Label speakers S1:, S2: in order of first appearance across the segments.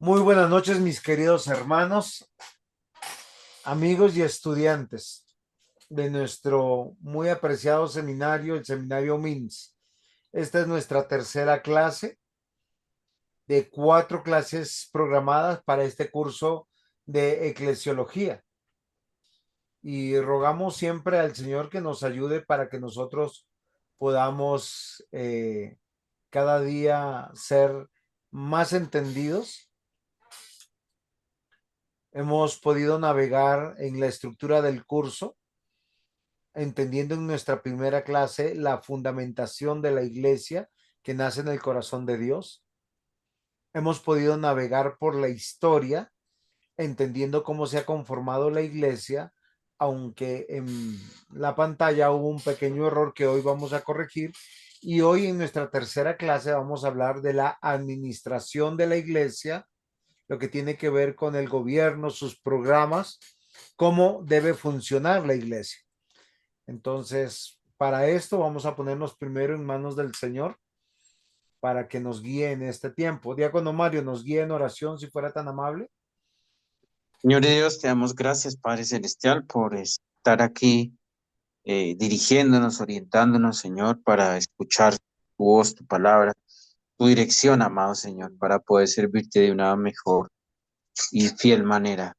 S1: Muy buenas noches, mis queridos hermanos, amigos y estudiantes de nuestro muy apreciado seminario, el Seminario MINS. Esta es nuestra tercera clase de 4 clases programadas para este curso de eclesiología. Y rogamos siempre al Señor que nos ayude para que nosotros podamos cada día ser más entendidos. Hemos podido navegar en la estructura del curso, entendiendo en nuestra primera clase la fundamentación de la iglesia que nace en el corazón de Dios. Hemos podido navegar por la historia, entendiendo cómo se ha conformado la iglesia, aunque en la pantalla hubo un pequeño error que hoy vamos a corregir. Y hoy en nuestra tercera clase vamos a hablar de la administración de la iglesia, lo que tiene que ver con el gobierno, sus programas, cómo debe funcionar la iglesia. Entonces, para esto vamos a ponernos primero en manos del Señor para que nos guíe en este tiempo. Diácono Mario, nos guíe en oración si fuera tan amable.
S2: Señor Dios, te damos gracias, Padre Celestial, por estar aquí dirigiéndonos, orientándonos, Señor, para escuchar tu voz, tu palabra, tu dirección, amado Señor, para poder servirte de una mejor y fiel manera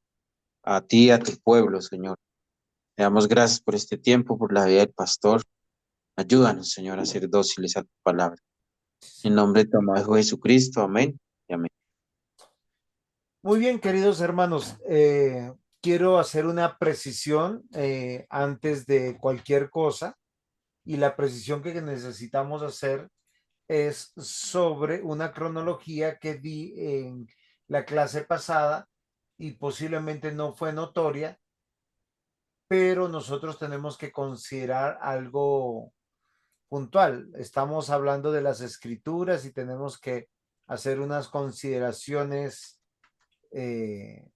S2: a ti y a tu pueblo, Señor. Te damos gracias por este tiempo, por la vida del pastor. Ayúdanos, Señor, a ser dóciles a tu palabra. En nombre de tu amado Hijo Jesucristo, amén y amén.
S1: Muy bien, queridos hermanos, quiero hacer una precisión antes de cualquier cosa, y la precisión que necesitamos hacer es sobre una cronología que di en la clase pasada y posiblemente no fue notoria, pero nosotros tenemos que considerar algo puntual. Estamos hablando de las escrituras y tenemos que hacer unas consideraciones eh,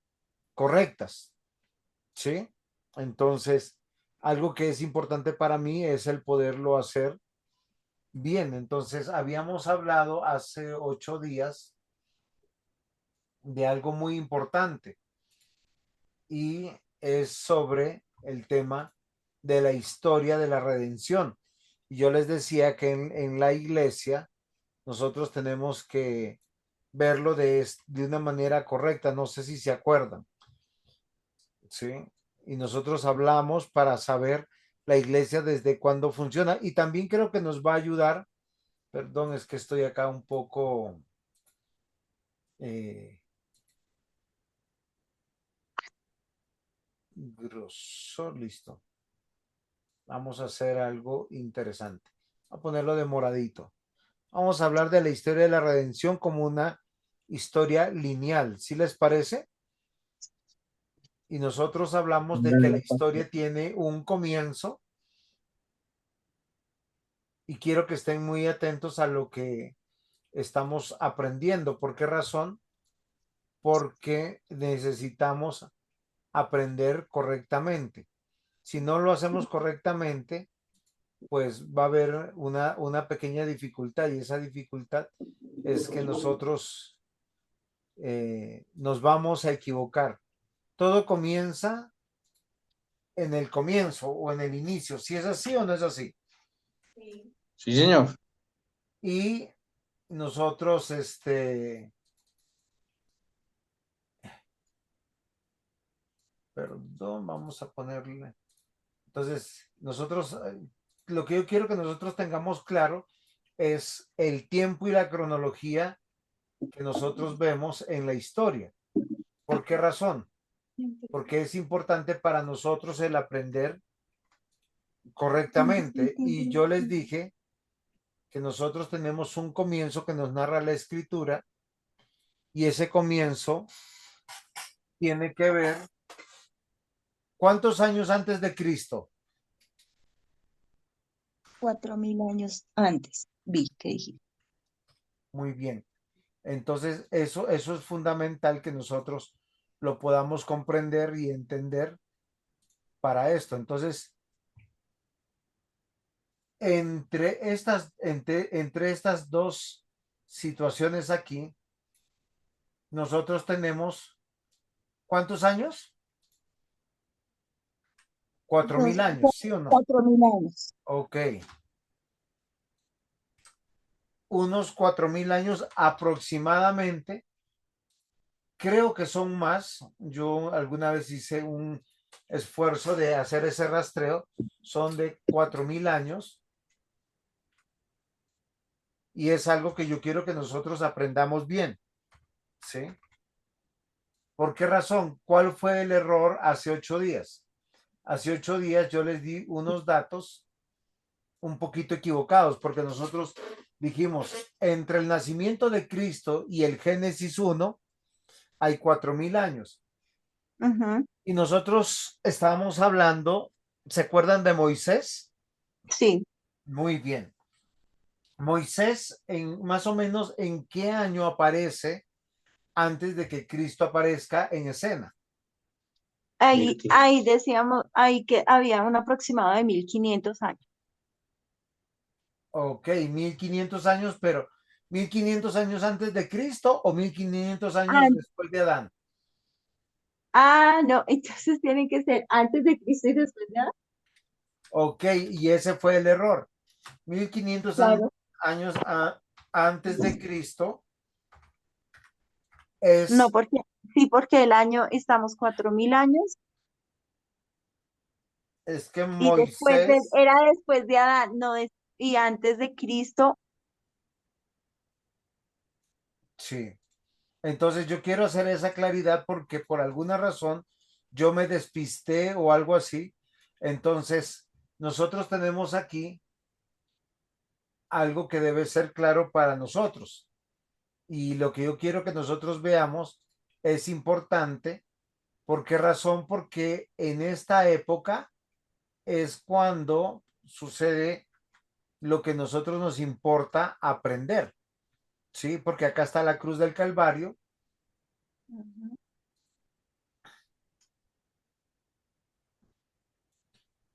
S1: correctas, ¿sí? Entonces, algo que es importante para mí es el poderlo hacer bien. Entonces, habíamos hablado hace 8 días de algo muy importante, y es sobre el tema de la historia de la redención. Y yo les decía que en la iglesia nosotros tenemos que verlo de una manera correcta. No sé si se acuerdan, ¿sí? Y nosotros hablamos para saber la iglesia desde cuándo funciona. Y también creo que nos va a ayudar, perdón, es que estoy acá un poco eh, grosor, listo. Vamos a hacer algo interesante. A ponerlo de moradito. Vamos a hablar de la historia de la redención como una historia lineal, ¿sí les parece? Y nosotros hablamos de que la historia tiene un comienzo, y quiero que estén muy atentos a lo que estamos aprendiendo. ¿Por qué razón? Porque necesitamos aprender correctamente. Si no lo hacemos correctamente, pues va a haber una pequeña dificultad, y esa dificultad es que nosotros nos vamos a equivocar. Todo comienza en el comienzo o en el inicio, si es así o no es así.
S2: Sí, Señor.
S1: Y nosotros, perdón, vamos a ponerle. Entonces, nosotros, lo que yo quiero que nosotros tengamos claro es el tiempo y la cronología que nosotros vemos en la historia. ¿Por qué razón? Porque es importante para nosotros el aprender correctamente. Y yo les dije que nosotros tenemos un comienzo que nos narra la escritura, y ese comienzo tiene que ver cuántos años antes de Cristo.
S3: 4000 años antes, vi que dijiste.
S1: Muy bien. Entonces, eso es fundamental que nosotros lo podamos comprender y entender para esto. Entonces, entre estas dos situaciones aquí, nosotros tenemos, ¿cuántos años? 4.000
S3: Entonces,
S1: años, ¿sí o no?
S3: 4000 años.
S1: Ok, unos 4.000 años aproximadamente. Creo que son más. Yo alguna vez hice un esfuerzo de hacer ese rastreo. Son de 4.000 años y es algo que yo quiero que nosotros aprendamos bien, ¿sí? ¿Por qué razón? ¿Cuál fue el error hace 8 días? Hace 8 días yo les di unos datos un poquito equivocados porque nosotros dijimos, entre el nacimiento de Cristo y el Génesis 1 hay 4.000 años.
S3: Ujú.
S1: Y nosotros estábamos hablando, ¿se acuerdan de Moisés?
S3: Sí.
S1: Muy bien. Moisés, más o menos, ¿en qué año aparece antes de que Cristo aparezca en escena?
S3: Ahí decíamos, ahí que había un aproximado de 1500 años.
S1: Ok, 1.500 años, pero 1.500 años antes de Cristo o 1.500 años
S3: Ah,
S1: después de Adán.
S3: no, entonces tiene que ser antes de Cristo y después de Adán.
S1: Ok, y ese fue el error. 1.500
S3: Claro.
S1: años antes de Cristo
S3: No,
S1: es,
S3: porque el año, estamos 4000 años
S1: es que
S3: y
S1: Moisés,
S3: era después de Adán, no es, y antes de Cristo.
S1: sí. Entonces yo quiero hacer esa claridad porque por alguna razón yo me despisté o algo así. Entonces, nosotros tenemos aquí algo que debe ser claro para nosotros. Y lo que yo quiero que nosotros veamos es importante. ¿Por qué razón? Porque en esta época es cuando sucede lo que nosotros nos importa aprender, ¿sí? Porque acá está la cruz del Calvario
S3: Ujú.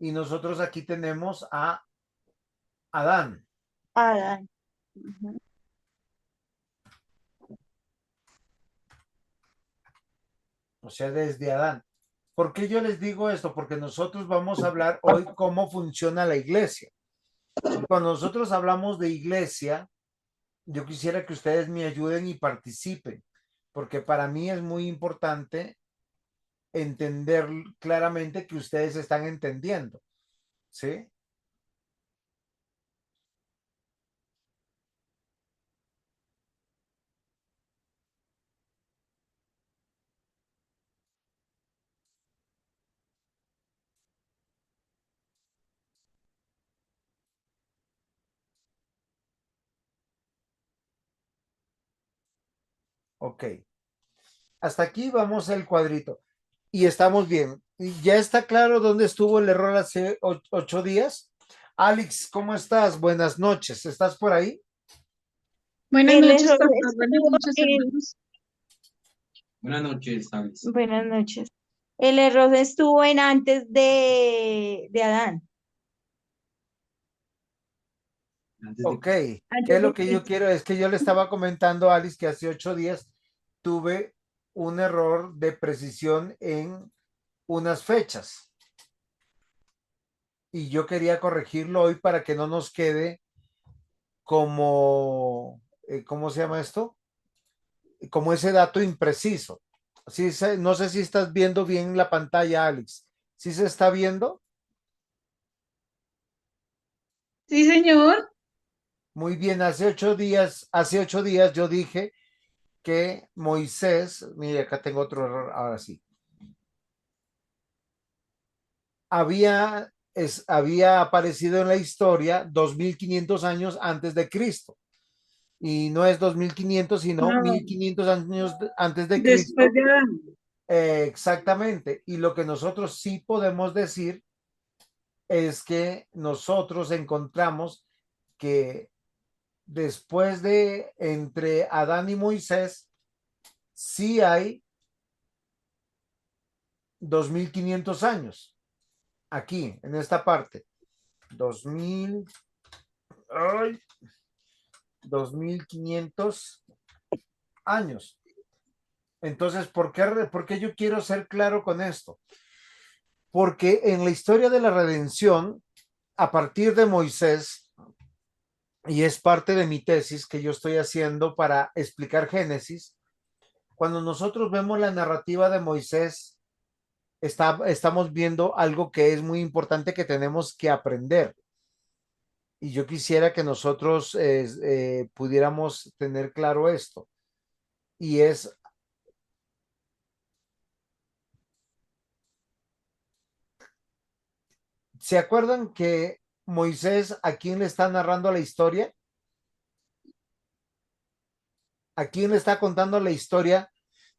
S1: y nosotros aquí tenemos a Adán.
S3: Adán. Ujú.
S1: O sea, desde Adán. ¿Por qué yo les digo esto? Porque nosotros vamos a hablar hoy cómo funciona la iglesia. Y cuando nosotros hablamos de iglesia, yo quisiera que ustedes me ayuden y participen, porque para mí es muy importante entender claramente que ustedes están entendiendo, ¿sí? Ok. Hasta aquí vamos el cuadrito y estamos bien. ¿Y ya está claro dónde estuvo el error hace 8 días? Alex, ¿cómo estás? Buenas noches. ¿Estás por ahí?
S4: Buenas
S3: El
S4: noches,
S3: error
S4: pastor. Buenas
S3: estuvo
S4: noches,
S3: en,
S4: hermanos.
S3: buenas noches. El error estuvo en antes de Adán,
S1: Ok. ¿Qué
S3: antes
S1: es lo
S3: de
S1: que yo
S3: Cristo.
S1: quiero? Es que yo le estaba comentando a Alice que hace 8 días tuve un error de precisión en unas fechas y yo quería corregirlo hoy para que no nos quede como, ¿cómo se llama esto? Como ese dato impreciso. No sé si estás viendo bien la pantalla, Alex. ¿Sí se está viendo?
S4: Sí, señor.
S1: Muy bien, hace ocho días yo dije que Moisés, mire, acá tengo otro error, ahora sí, había aparecido en la historia 2.500 años antes de Cristo. Y no es 2.500 sino
S4: No,
S1: 1.500 años antes de
S4: después
S1: Cristo.
S4: de Adán.
S1: Exactamente. Y lo que nosotros sí podemos decir es que nosotros encontramos que después de entre Adán y Moisés, sí hay 2.500 años aquí, en esta parte. 2.000, ay, 2.500 años. Entonces, por qué yo quiero ser claro con esto? Porque en la historia de la redención, a partir de Moisés, y es parte de mi tesis que yo estoy haciendo para explicar Génesis, cuando nosotros vemos la narrativa de Moisés, estamos viendo algo que es muy importante que tenemos que aprender. Y yo quisiera que nosotros pudiéramos tener claro esto. Y es, ¿se acuerdan que Moisés a quién le está narrando la historia? ¿A quién le está contando la historia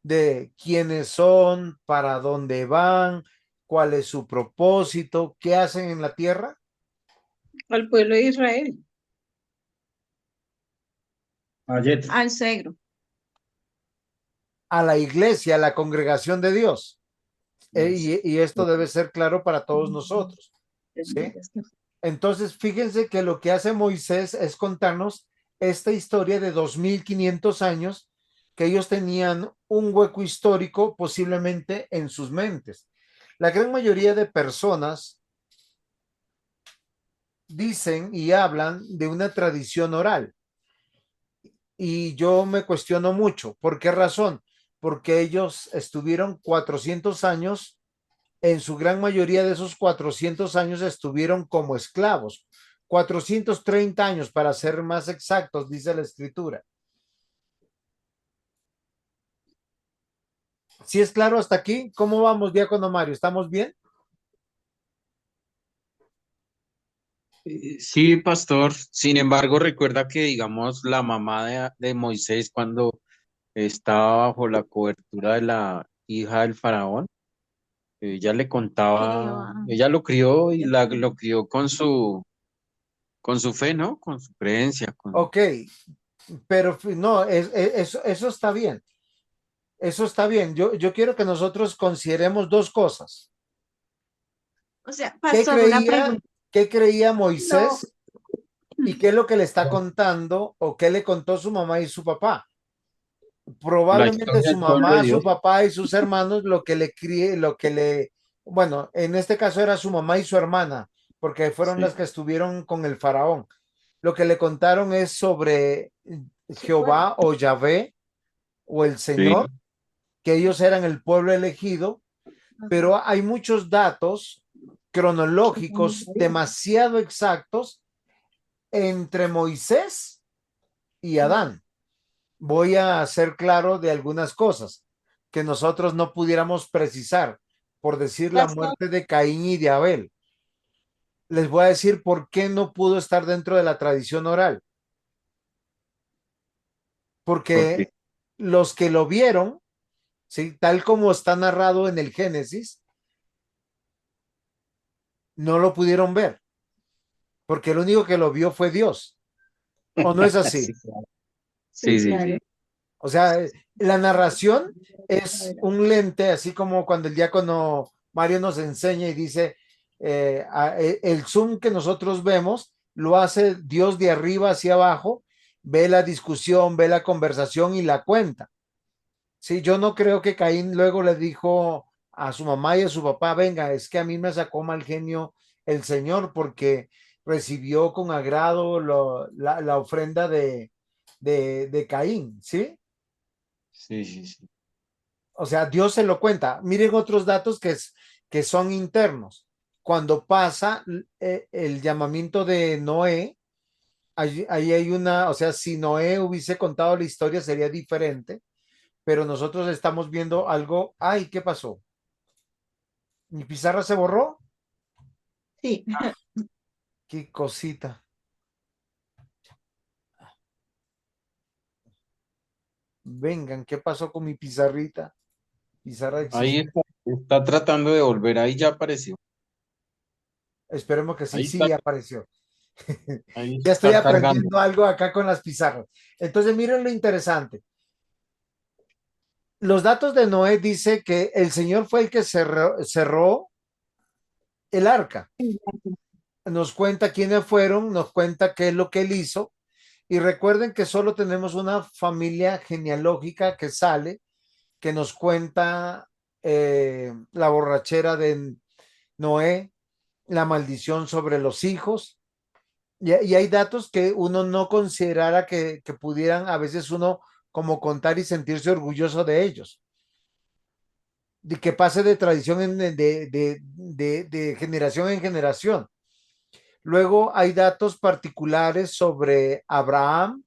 S1: de quiénes son, para dónde van, cuál es su propósito, qué hacen en la tierra?
S4: Al pueblo de Israel.
S2: Ayer.
S3: Al suegro.
S1: A la iglesia, a la congregación de Dios. Y esto debe ser claro para todos nosotros, ¿sí? Entonces, fíjense que lo que hace Moisés es contarnos esta historia de 2500 años que ellos tenían un hueco histórico posiblemente en sus mentes. La gran mayoría de personas dicen y hablan de una tradición oral y yo me cuestiono mucho. ¿Por qué razón? Porque ellos estuvieron 400 años, en su gran mayoría de esos 400 años estuvieron como esclavos. 430 años para ser más exactos, dice la escritura. ¿Sí es claro hasta aquí? ¿Cómo vamos, diácono Mario? ¿Estamos bien?
S2: Sí, pastor. Sin embargo, recuerda que, digamos, la mamá de Moisés, cuando estaba bajo la cobertura de la hija del faraón, ella le
S3: Creo.
S2: contaba, ella lo crió y lo crió con su fe, ¿no? Con su creencia,
S1: Ok, pero no, eso está bien. Eso está bien. Yo quiero que nosotros consideremos dos cosas.
S3: O sea,
S1: ¿Qué
S3: pastor, una
S1: creía,
S3: pregunta.
S1: qué creía
S3: No.
S1: Moisés y qué es lo que le está contando o qué le contó su mamá y su papá?
S2: la
S1: Probablemente
S2: historia
S1: su
S2: del pueblo de
S1: mamá, su
S2: Dios.
S1: papá y sus hermanos lo que le críe, bueno, en este caso era su mamá y su hermana, porque fueron
S2: Sí,
S1: las que estuvieron con el faraón. Lo que le contaron es sobre Jehová o Yahvé o el
S2: sí,
S1: Señor, que ellos eran el pueblo elegido, pero hay muchos datos cronológicos demasiado exactos entre Moisés y Adán. Voy a ser claro de algunas cosas que nosotros no pudiéramos precisar, por decir la
S3: Pastor,
S1: muerte de Caín y de Abel. Les voy a decir por qué no pudo estar dentro de la tradición oral.
S2: porque
S1: Porque los que lo vieron, ¿sí? Tal como está narrado en el Génesis, no lo pudieron ver, porque el único que lo vio fue Dios. ¿O no es
S2: sí,
S1: así?
S2: sí, sí, sí.
S1: O sea, la narración es un lente, así como cuando el diácono Mario nos enseña y dice, el zoom que nosotros vemos lo hace Dios de arriba hacia abajo, ve la discusión, ve la conversación y la cuenta. Sí, yo no creo que Caín luego le dijo a su mamá y a su papá, venga, es que a mí me sacó mal genio el Señor porque recibió con agrado la ofrenda de Caín, ¿sí?
S2: Sí, sí, sí.
S1: O sea, Dios se lo cuenta. Miren otros datos que son internos. Cuando pasa el llamamiento de Noé, ahí hay una, o sea, si Noé hubiese contado la historia sería diferente, pero nosotros estamos viendo algo. Ay, ¿qué pasó? ¿Mi pizarra se borró?
S3: sí.
S1: Qué cosita. Vengan, ¿qué pasó con mi pizarrita? Pizarra
S2: Ahí
S1: existe.
S2: está, está tratando de volver, ahí ya apareció.
S1: Esperemos que sí,
S2: Ahí está,
S1: sí apareció.
S2: ahí
S1: Ya estoy
S2: está cargando.
S1: aprendiendo algo acá con las pizarras. Entonces, miren lo interesante. Los datos de Noé dice que el Señor fue el que cerró el arca. Nos cuenta quiénes fueron, nos cuenta qué es lo que él hizo. Y recuerden que solo tenemos una familia genealógica que sale, que nos cuenta la borrachera de Noé, la maldición sobre los hijos. Y hay datos que uno no considerara que pudieran a veces uno como contar y sentirse orgulloso de ellos. De que pase de tradición de generación en generación. Luego hay datos particulares sobre Abraham,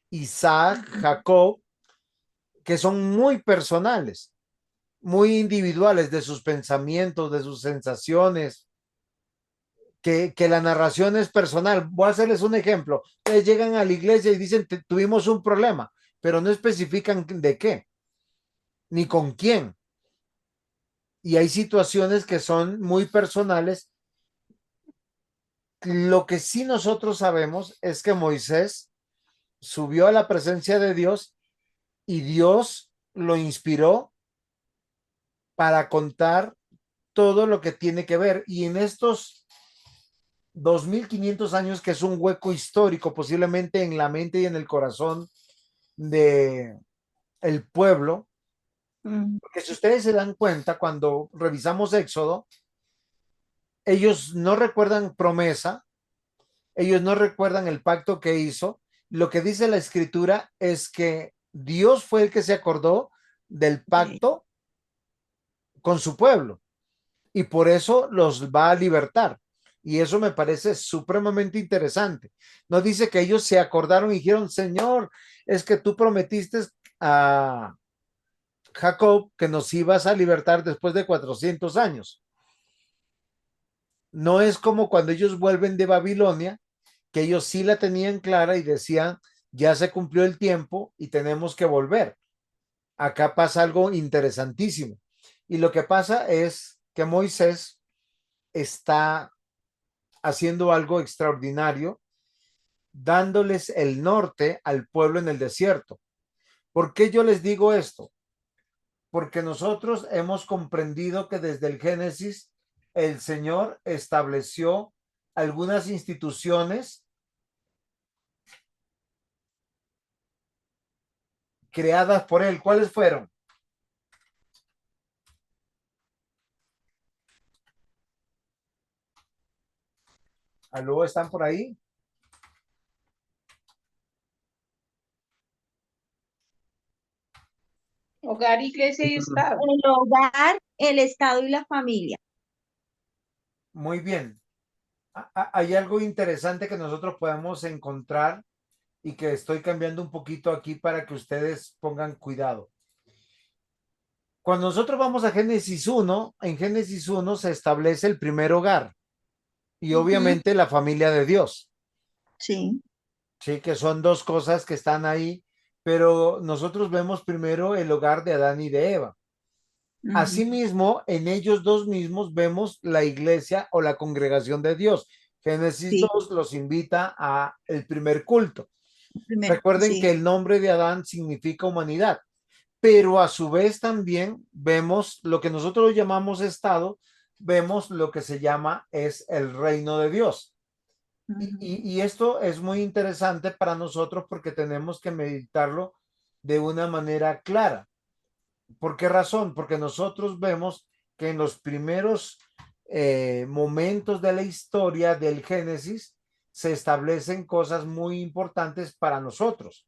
S1: Isaac, Jacob, que son muy personales, muy individuales de sus pensamientos, de sus sensaciones, que la narración es personal. Voy a hacerles un ejemplo. Ustedes llegan a la iglesia y dicen, tuvimos un problema, pero no especifican de qué, ni con quién. Y hay situaciones que son muy personales. Lo que sí nosotros sabemos es que Moisés subió a la presencia de Dios y Dios lo inspiró para contar todo lo que tiene que ver. Y en estos 2500 años, que es un hueco histórico, posiblemente en la mente y en el corazón de el pueblo, porque si ustedes se dan cuenta, cuando revisamos Éxodo, ellos no recuerdan promesa, ellos no recuerdan el pacto que hizo. Lo que dice la escritura es que Dios fue el que se acordó del pacto con su pueblo y por eso los va a libertar. Y eso me parece supremamente interesante. No dice que ellos se acordaron y dijeron, Señor, es que tú prometiste a Jacob que nos ibas a libertar después de 400 años. No es como cuando ellos vuelven de Babilonia, que ellos sí la tenían clara y decían, ya se cumplió el tiempo y tenemos que volver. Acá pasa algo interesantísimo. Y lo que pasa es que Moisés está haciendo algo extraordinario, dándoles el norte al pueblo en el desierto. ¿Por qué yo les digo esto? Porque nosotros hemos comprendido que desde el Génesis el Señor estableció algunas instituciones creadas por él. ¿Cuáles fueron? ¿Aló, están por ahí?
S4: Hogar, iglesia y Estado.
S3: El hogar, el Estado y la familia.
S1: Muy bien. Hay algo interesante que nosotros podemos encontrar y que estoy cambiando un poquito aquí para que ustedes pongan cuidado. Cuando nosotros vamos a Génesis 1, en Génesis 1 se establece el primer hogar y obviamente la familia de Dios.
S3: Sí.
S1: Sí, que son dos cosas que están ahí, pero nosotros vemos primero el hogar de Adán y de Eva. Asimismo, en ellos dos mismos vemos la iglesia o la congregación de Dios. Génesis
S3: Sí,
S1: 2 los invita a el primer culto.
S3: primero,
S1: Recuerden que
S3: sí.
S1: el nombre de Adán significa humanidad, pero a su vez también vemos lo que nosotros llamamos estado, vemos lo que se llama es el reino de Dios. Y esto es muy interesante para nosotros porque tenemos que meditarlo de una manera clara. ¿Por qué razón? Porque nosotros vemos que en los primeros momentos de la historia del Génesis se establecen cosas muy importantes para nosotros.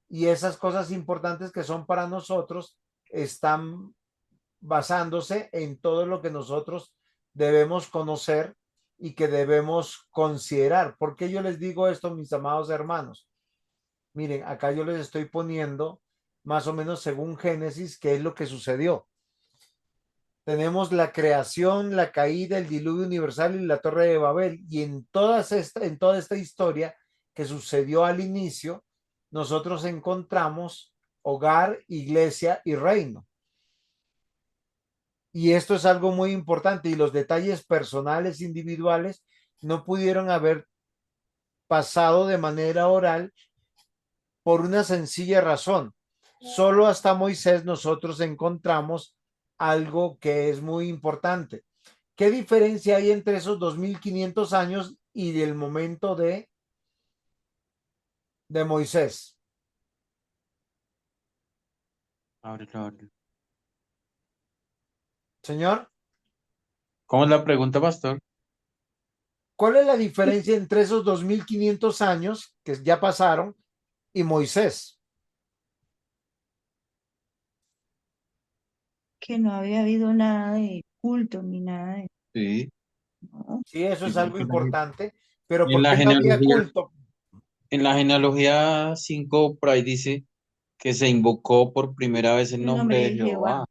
S1: Y esas cosas importantes que son para nosotros están basándose en todo lo que nosotros debemos conocer y que debemos considerar. ¿Por qué yo les digo esto, mis amados hermanos? Miren, acá yo les estoy poniendo más o menos según Génesis qué es lo que sucedió. Tenemos la creación, la caída, el diluvio universal y la torre de Babel. Y en toda esta historia que sucedió al inicio, nosotros encontramos hogar, iglesia y reino. Y esto es algo muy importante y los detalles personales, individuales, no pudieron haber pasado de manera oral por una sencilla razón. Solo hasta Moisés nosotros encontramos algo que es muy importante. ¿Qué diferencia hay entre esos 2500 años y del momento de Moisés?
S2: Ábrelo, ábrelo.
S1: Señor,
S2: ¿Cómo es la pregunta, pastor?
S1: ¿cuál es la diferencia entre esos 2500 años que ya pasaron y Moisés?
S3: Que no había habido nada de culto ni nada de,
S2: Sí,
S3: ¿no?
S1: Sí, eso es
S2: igual
S1: algo
S2: que
S1: importante, pero
S2: y en
S1: ¿por
S2: la
S1: qué no había
S2: genealogía,
S1: culto?
S2: en la genealogía 5 por ahí dice que se invocó por primera vez el
S3: El
S2: nombre
S3: nombre
S2: de
S3: de Jehová.
S2: Jehová.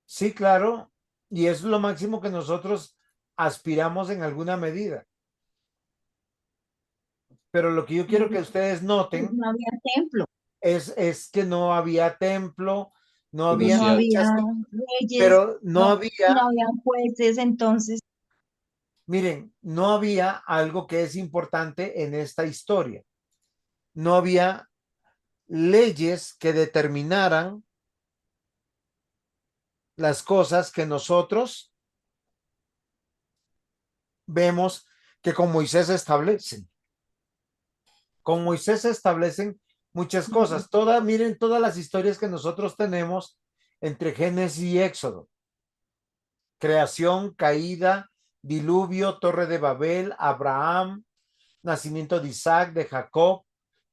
S1: Sí, claro, y es lo máximo que nosotros aspiramos en alguna medida. Pero lo que yo quiero que ustedes noten
S3: No había templo,
S1: es que no había templo, no
S2: Pero
S1: había
S2: sí,
S3: no había
S1: muchas cosas,
S3: leyes,
S1: pero no
S3: no,
S1: había,
S3: no había jueces, entonces,
S1: miren, no había algo que es importante en esta historia. No había leyes que determinaran las cosas que nosotros vemos que con Moisés se establecen. Con Moisés se establecen muchas cosas. Miren todas las historias que nosotros tenemos entre Génesis y Éxodo. Creación, caída, diluvio, Torre de Babel, Abraham, nacimiento de Isaac, de Jacob,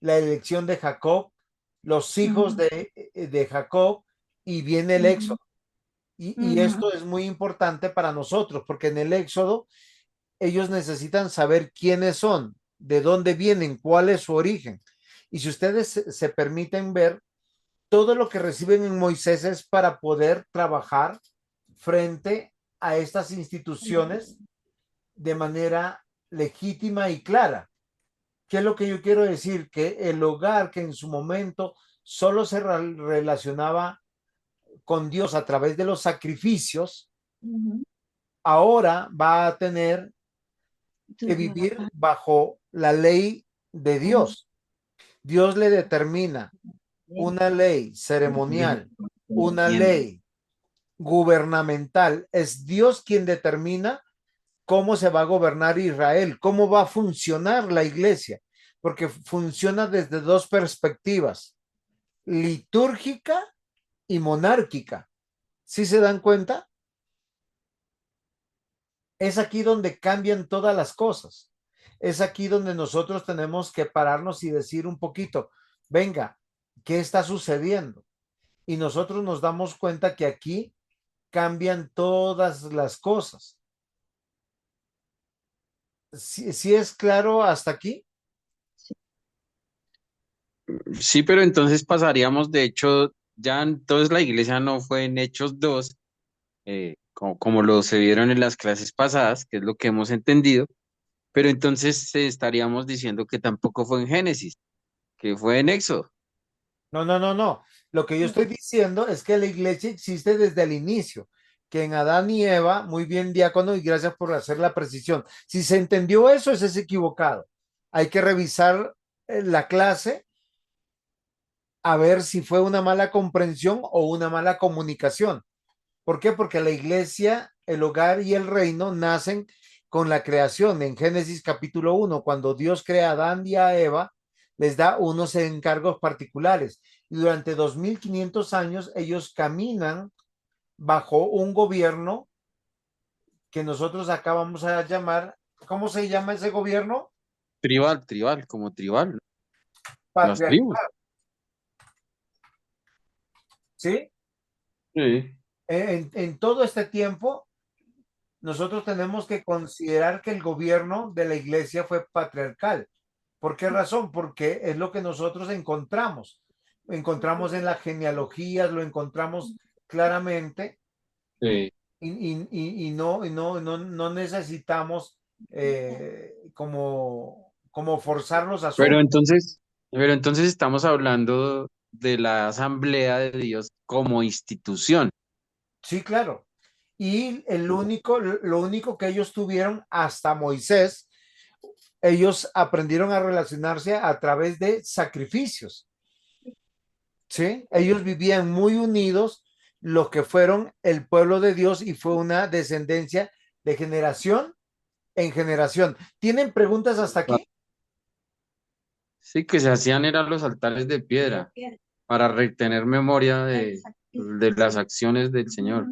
S1: la elección de Jacob, los hijos
S3: ujú,
S1: de Jacob y viene el
S3: ujú,
S1: Éxodo. Y
S3: ujú,
S1: esto es muy importante para nosotros porque en el Éxodo ellos necesitan saber quiénes son, de dónde vienen, cuál es su origen. Y si ustedes se permiten ver, todo lo que reciben en Moisés es para poder trabajar frente a estas instituciones de manera legítima y clara. ¿Qué es lo que yo quiero decir? Que el hogar que en su momento solo se relacionaba con Dios a través de los sacrificios,
S3: ujú.
S1: ahora va a tener que
S3: Entonces,
S1: vivir bajo la ley de Dios. Dios le determina una ley ceremonial, una ley gubernamental. Es Dios quien determina cómo se va a gobernar Israel, cómo va a funcionar la iglesia, porque funciona desde dos perspectivas, litúrgica y monárquica. ¿Sí se dan cuenta? Es aquí donde cambian todas las cosas. Es aquí donde nosotros tenemos que pararnos y decir un poquito, venga, ¿qué está sucediendo? Y nosotros nos damos cuenta que aquí cambian todas las cosas. ¿Sí es claro hasta aquí?
S2: sí, pero entonces pasaríamos, de hecho, ya entonces la iglesia no fue en Hechos 2, como lo se vieron en las clases pasadas, que es lo que hemos entendido, pero entonces estaríamos diciendo que tampoco fue en Génesis, que fue en Éxodo.
S1: No, no, no, no. Lo que yo estoy diciendo es que la iglesia existe desde el inicio, que en Adán y Eva, muy bien, diácono, y gracias por hacer la precisión. Si se entendió eso, ese es equivocado. Hay que revisar la clase a ver si fue una mala comprensión o una mala comunicación. ¿Por qué? Porque la iglesia, el hogar y el reino nacen con la creación. En Génesis capítulo 1, cuando Dios crea a Adán y a Eva, les da unos encargos particulares. Y durante 2500 años ellos caminan bajo un gobierno que nosotros acabamos a llamar, ¿cómo se llama ese gobierno?
S2: Tribal, como tribal, las tribus.
S1: Patriarcal, ¿sí?
S2: Sí.
S1: En todo este tiempo nosotros tenemos que considerar que el gobierno de la iglesia fue patriarcal. ¿Por qué razón? Porque es lo que nosotros encontramos. Encontramos en las genealogías, lo encontramos claramente
S2: Sí.
S1: no necesitamos como forzar los
S2: Pero
S1: asuntos.
S2: entonces, pero entonces estamos hablando de la Asamblea de Dios como institución.
S1: Sí, claro. Y lo único que ellos tuvieron hasta Moisés, ellos aprendieron a relacionarse a través de sacrificios. ¿Sí? Ellos vivían muy unidos, los que fueron el pueblo de Dios y fue una descendencia de generación en generación. ¿Tienen preguntas hasta aquí?
S2: Sí, que se hacían eran los altares de piedra para retener memoria
S3: Exacto.
S2: de las acciones del Señor.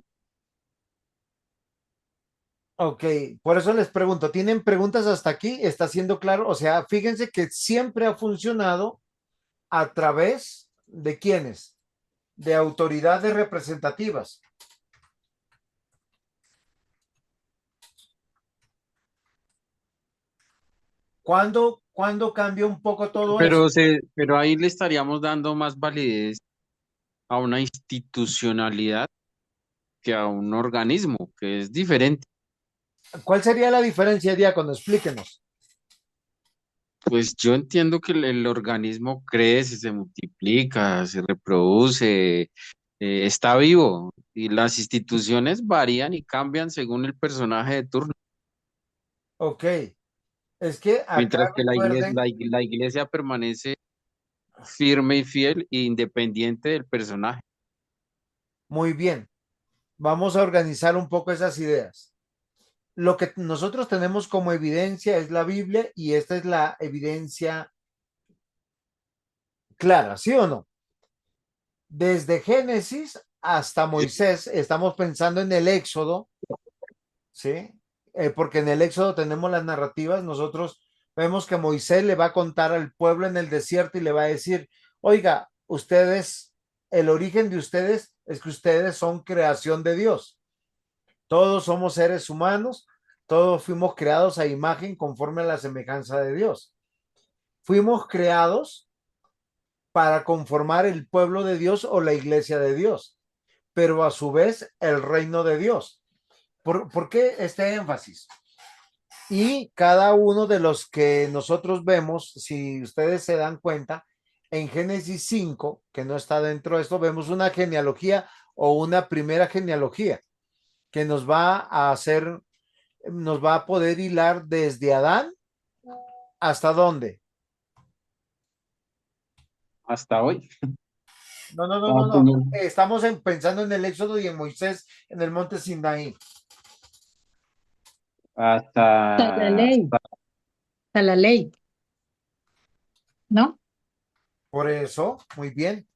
S1: Ok, por eso les pregunto, ¿tienen preguntas hasta aquí? ¿Está siendo claro? O sea, fíjense que siempre ha funcionado a través de quiénes, de autoridades representativas. ¿Cuándo cambia un poco todo esto?
S2: Pero ahí le estaríamos dando más validez a una institucionalidad que a un organismo, que es diferente.
S1: ¿Cuál sería la diferencia, Diácono? Explíquenos.
S2: Pues yo entiendo que el organismo crece, se multiplica, se reproduce, está vivo y las instituciones varían y cambian según el personaje de turno,
S1: Ok, es que acá
S2: mientras que
S1: recuerden,
S2: la iglesia permanece firme y fiel e independiente del personaje.
S1: muy bien, vamos a organizar un poco esas ideas. Lo que nosotros tenemos como evidencia es la Biblia y esta es la evidencia clara, ¿sí o no? Desde Génesis hasta Moisés, estamos pensando en el Éxodo, ¿sí? Porque en el Éxodo tenemos las narrativas, nosotros vemos que Moisés le va a contar al pueblo en el desierto y le va a decir, oiga, ustedes, el origen de ustedes es que ustedes son creación de Dios. Todos somos seres humanos, todos fuimos creados a imagen conforme a la semejanza de Dios. Fuimos creados para conformar el pueblo de Dios o la iglesia de Dios, pero a su vez el reino de Dios. ¿Por qué este énfasis? Y cada uno de los que nosotros vemos, si ustedes se dan cuenta, en Génesis 5, que no está dentro de esto, vemos una genealogía o una primera genealogía que nos va a hacer, nos va a poder hilar desde Adán hasta dónde.
S2: Hasta hoy.
S1: No, no, no,
S2: Ah,
S1: no, no.
S2: señor.
S1: Estamos pensando en el Éxodo y en Moisés en el monte Sinaí.
S5: Hasta la
S2: Hasta,
S5: ley, hasta la ley, ¿no?
S1: Por eso, muy bien.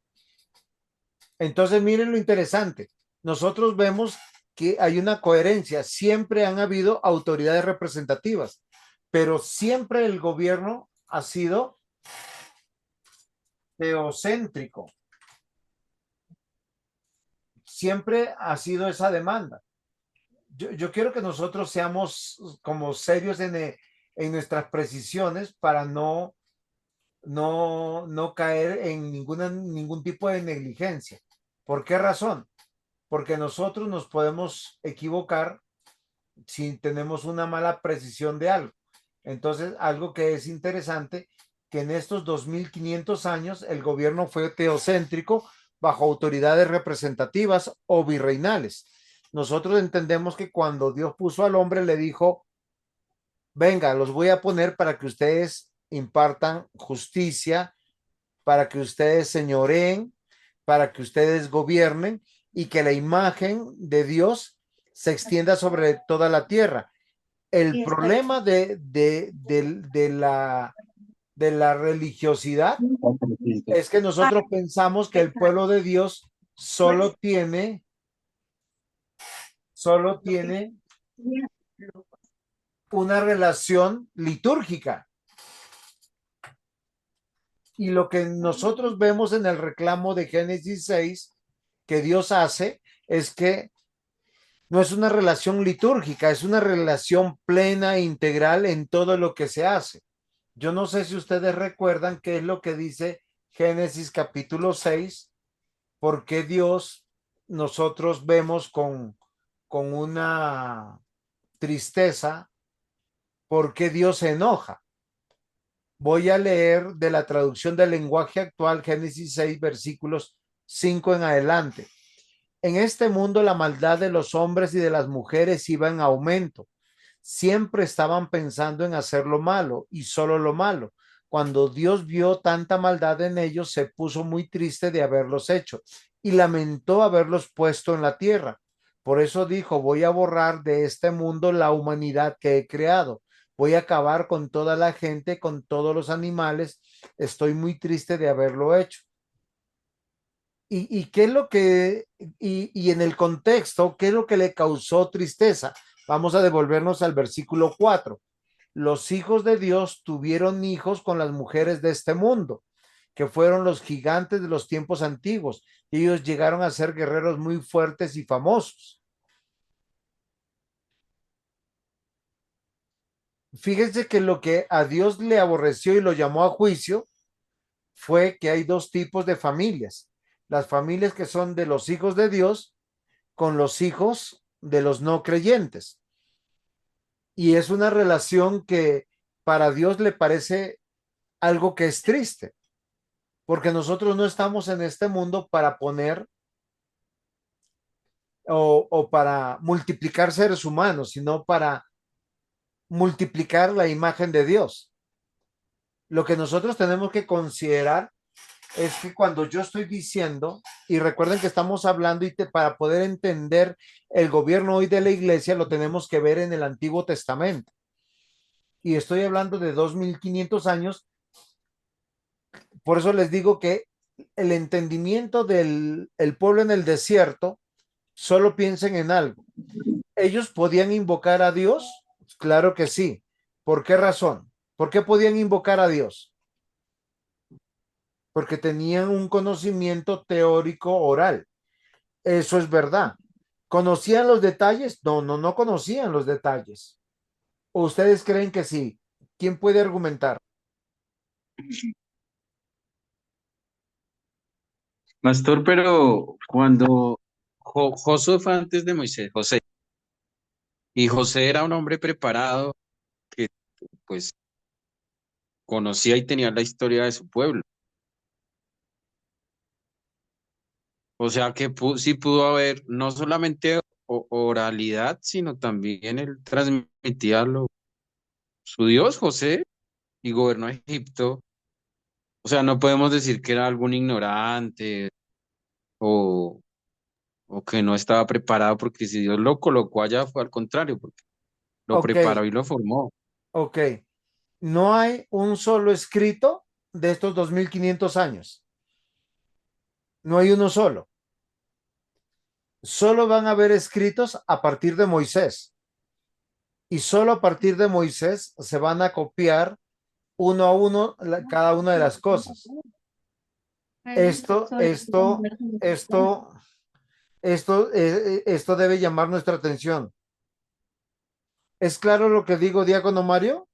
S1: Entonces, miren lo interesante. Nosotros vemos que hay una coherencia. Siempre han habido autoridades representativas, pero siempre el gobierno ha sido teocéntrico. Siempre ha sido esa demanda. Yo quiero que nosotros seamos como serios en nuestras precisiones para no caer en ningún tipo de negligencia. ¿Por qué razón? Porque nosotros nos podemos equivocar si tenemos una mala precisión de algo. Entonces, algo que es interesante, que en estos 2500 años el gobierno fue teocéntrico bajo autoridades representativas o virreinales. Nosotros entendemos que cuando Dios puso al hombre le dijo, venga, los voy a poner para que ustedes impartan justicia, para que ustedes señoreen, para que ustedes gobiernen y que la imagen de Dios se extienda sobre toda la tierra. El problema de la religiosidad es que nosotros pensamos que el pueblo de Dios solo tiene una relación litúrgica. Y lo que nosotros vemos en el reclamo de Génesis 6 que Dios hace es que no es una relación litúrgica, es una relación plena e integral en todo lo que se hace. Yo no sé si ustedes recuerdan qué es lo que dice Génesis capítulo 6, por qué Dios nosotros vemos con una tristeza, por qué Dios se enoja. Voy a leer de la traducción del lenguaje actual, Génesis 6, versículos 5 en adelante. En este mundo la maldad de los hombres y de las mujeres iba en aumento. Siempre estaban pensando en hacer lo malo y solo lo malo. Cuando Dios vio tanta maldad en ellos, se puso muy triste de haberlos hecho y lamentó haberlos puesto en la tierra. Por eso dijo, voy a borrar de este mundo la humanidad que he creado. Voy a acabar con toda la gente, con todos los animales. Estoy muy triste de haberlo hecho. y qué es lo que, y en el contexto, qué es lo que le causó tristeza. Vamos a devolvernos al versículo 4. Los hijos de Dios tuvieron hijos con las mujeres de este mundo, que fueron los gigantes de los tiempos antiguos. Ellos llegaron a ser guerreros muy fuertes y famosos. Fíjense que lo que a Dios le aborreció y lo llamó a juicio fue que hay dos tipos de familias. Las familias que son de los hijos de Dios con los hijos de los no creyentes. Y es una relación que para Dios le parece algo que es triste, porque nosotros no estamos en este mundo para poner o para multiplicar seres humanos, sino para multiplicar la imagen de Dios. Lo que nosotros tenemos que considerar es que cuando yo estoy diciendo, y recuerden que estamos hablando para poder entender el gobierno hoy de la iglesia, lo tenemos que ver en el Antiguo Testamento. Y estoy hablando de 2500 años, por eso les digo que el entendimiento del el pueblo en el desierto, solo piensen en algo. ¿Ellos podían invocar a Dios? Claro que sí. ¿Por qué razón? ¿Por qué podían invocar a Dios? Porque tenían un conocimiento teórico oral. Eso es verdad. ¿Conocían los detalles? No, no, no conocían los detalles. ¿O ustedes creen que sí? ¿Quién puede argumentar?
S2: Pastor, pero cuando Josué fue antes de Moisés, José, y José era un hombre preparado que pues conocía y tenía la historia de su pueblo. O sea que sí pudo haber no solamente oralidad, sino también él transmitía su Dios, José, y gobernó Egipto. O sea, no podemos decir que era algún ignorante o, o que no estaba preparado, porque si Dios lo colocó allá fue al contrario, porque lo
S1: Ok,
S2: preparó y lo formó.
S1: ok. No hay un solo escrito de estos 2500 años. No hay uno solo. Solo van a haber escritos a partir de Moisés. Y solo a partir de Moisés se van a copiar uno a uno cada una de las cosas. Esto, esto, esto, esto debe llamar nuestra atención. ¿Es claro lo que digo, Diácono Mario?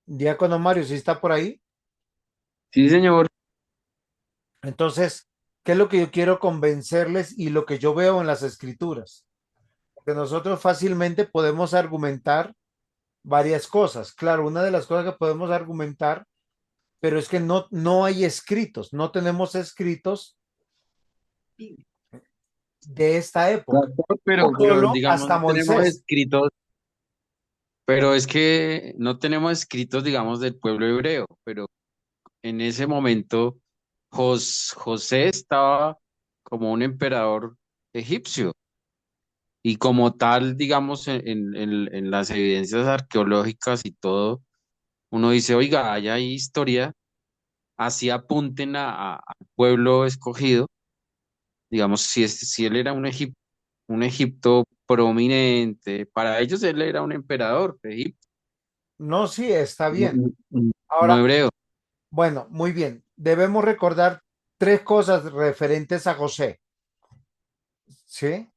S1: Diácono Mario, ¿sí está por ahí?
S2: Sí, señor.
S1: Entonces, ¿qué es lo que yo quiero convencerles y lo que yo veo en las escrituras? Que nosotros fácilmente podemos argumentar varias cosas. Claro, una de las cosas que podemos argumentar, pero es que no, no hay escritos, no tenemos escritos de esta época,
S2: Pastor, pero
S1: solo
S2: digamos,
S1: hasta
S2: no tenemos
S1: Moisés.
S2: escritos, pero es que no tenemos escritos, digamos, del pueblo hebreo, pero en ese momento José estaba como un emperador egipcio y como tal, digamos, en las evidencias arqueológicas y todo, uno dice, oiga, allá hay historia, así apunten al pueblo escogido, digamos, si él era un Egipto prominente, para ellos él era un emperador de Egipto,
S1: No, sí, está
S2: no,
S1: bien.
S2: no
S1: Ahora,
S2: hebreo.
S1: bueno, muy bien. Debemos recordar tres cosas referentes a José, ¿sí?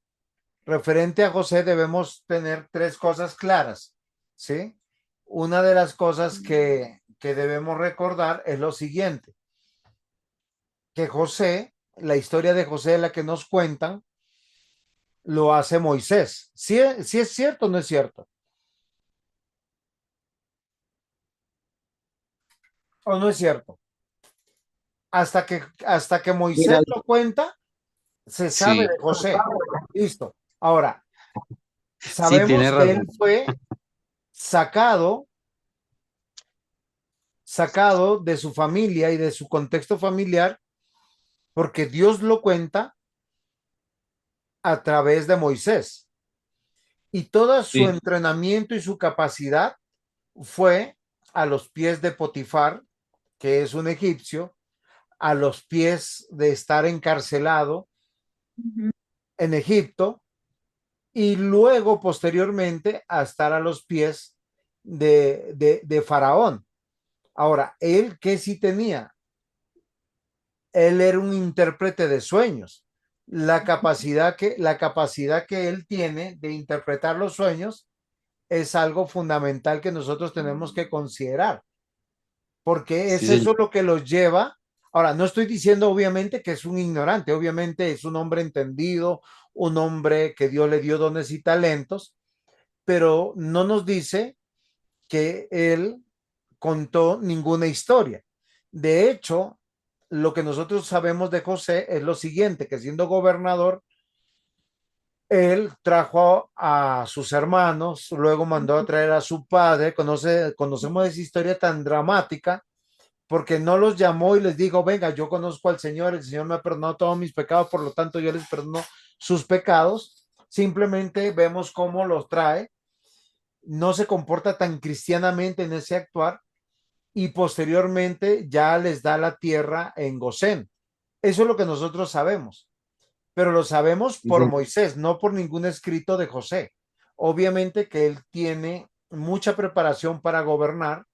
S1: Referente a José debemos tener tres cosas claras, ¿sí? Una de las cosas que debemos recordar es lo siguiente, que José, la historia de José, la que nos cuentan, lo hace Moisés. ¿Sí, sí es cierto o no es cierto? ¿O no es cierto? Hasta que
S2: Mira,
S1: Moisés lo cuenta, se sabe
S2: sí,
S1: de José. Listo. Ahora,
S2: sí, tiene
S1: sabemos que él
S2: razón.
S1: fue sacado sacado de su familia y de su contexto familiar, porque Dios lo cuenta a través de Moisés. Y todo su
S2: Sí,
S1: entrenamiento y su capacidad fue a los pies de Potifar, que es un egipcio, a los pies de estar encarcelado
S3: Ujú.
S1: en Egipto y luego posteriormente a estar a los pies de Faraón. Ahora, él que sí tenía, él era un intérprete de sueños. La capacidad que él tiene de interpretar los sueños es algo fundamental que nosotros tenemos que considerar, porque
S2: sí,
S1: es
S2: señor.
S1: eso lo que los lleva. Ahora, no estoy diciendo obviamente que es un ignorante, obviamente es un hombre entendido, un hombre que Dios le dio dones y talentos, pero no nos dice que él contó ninguna historia. De hecho, lo que nosotros sabemos de José es lo siguiente, que siendo gobernador, él trajo a sus hermanos, luego mandó a traer a su padre. Conocemos esa historia tan dramática porque no los llamó y les dijo, venga, yo conozco al Señor, el Señor me ha perdonado todos mis pecados, por lo tanto yo les perdono sus pecados. Simplemente vemos cómo los trae, no se comporta tan cristianamente en ese actuar y posteriormente ya les da la tierra en Gosén. Eso es lo que nosotros sabemos, pero lo sabemos
S2: Sí,
S1: por
S2: señor.
S1: Moisés, no por ningún escrito de José. Obviamente que él tiene mucha preparación para gobernar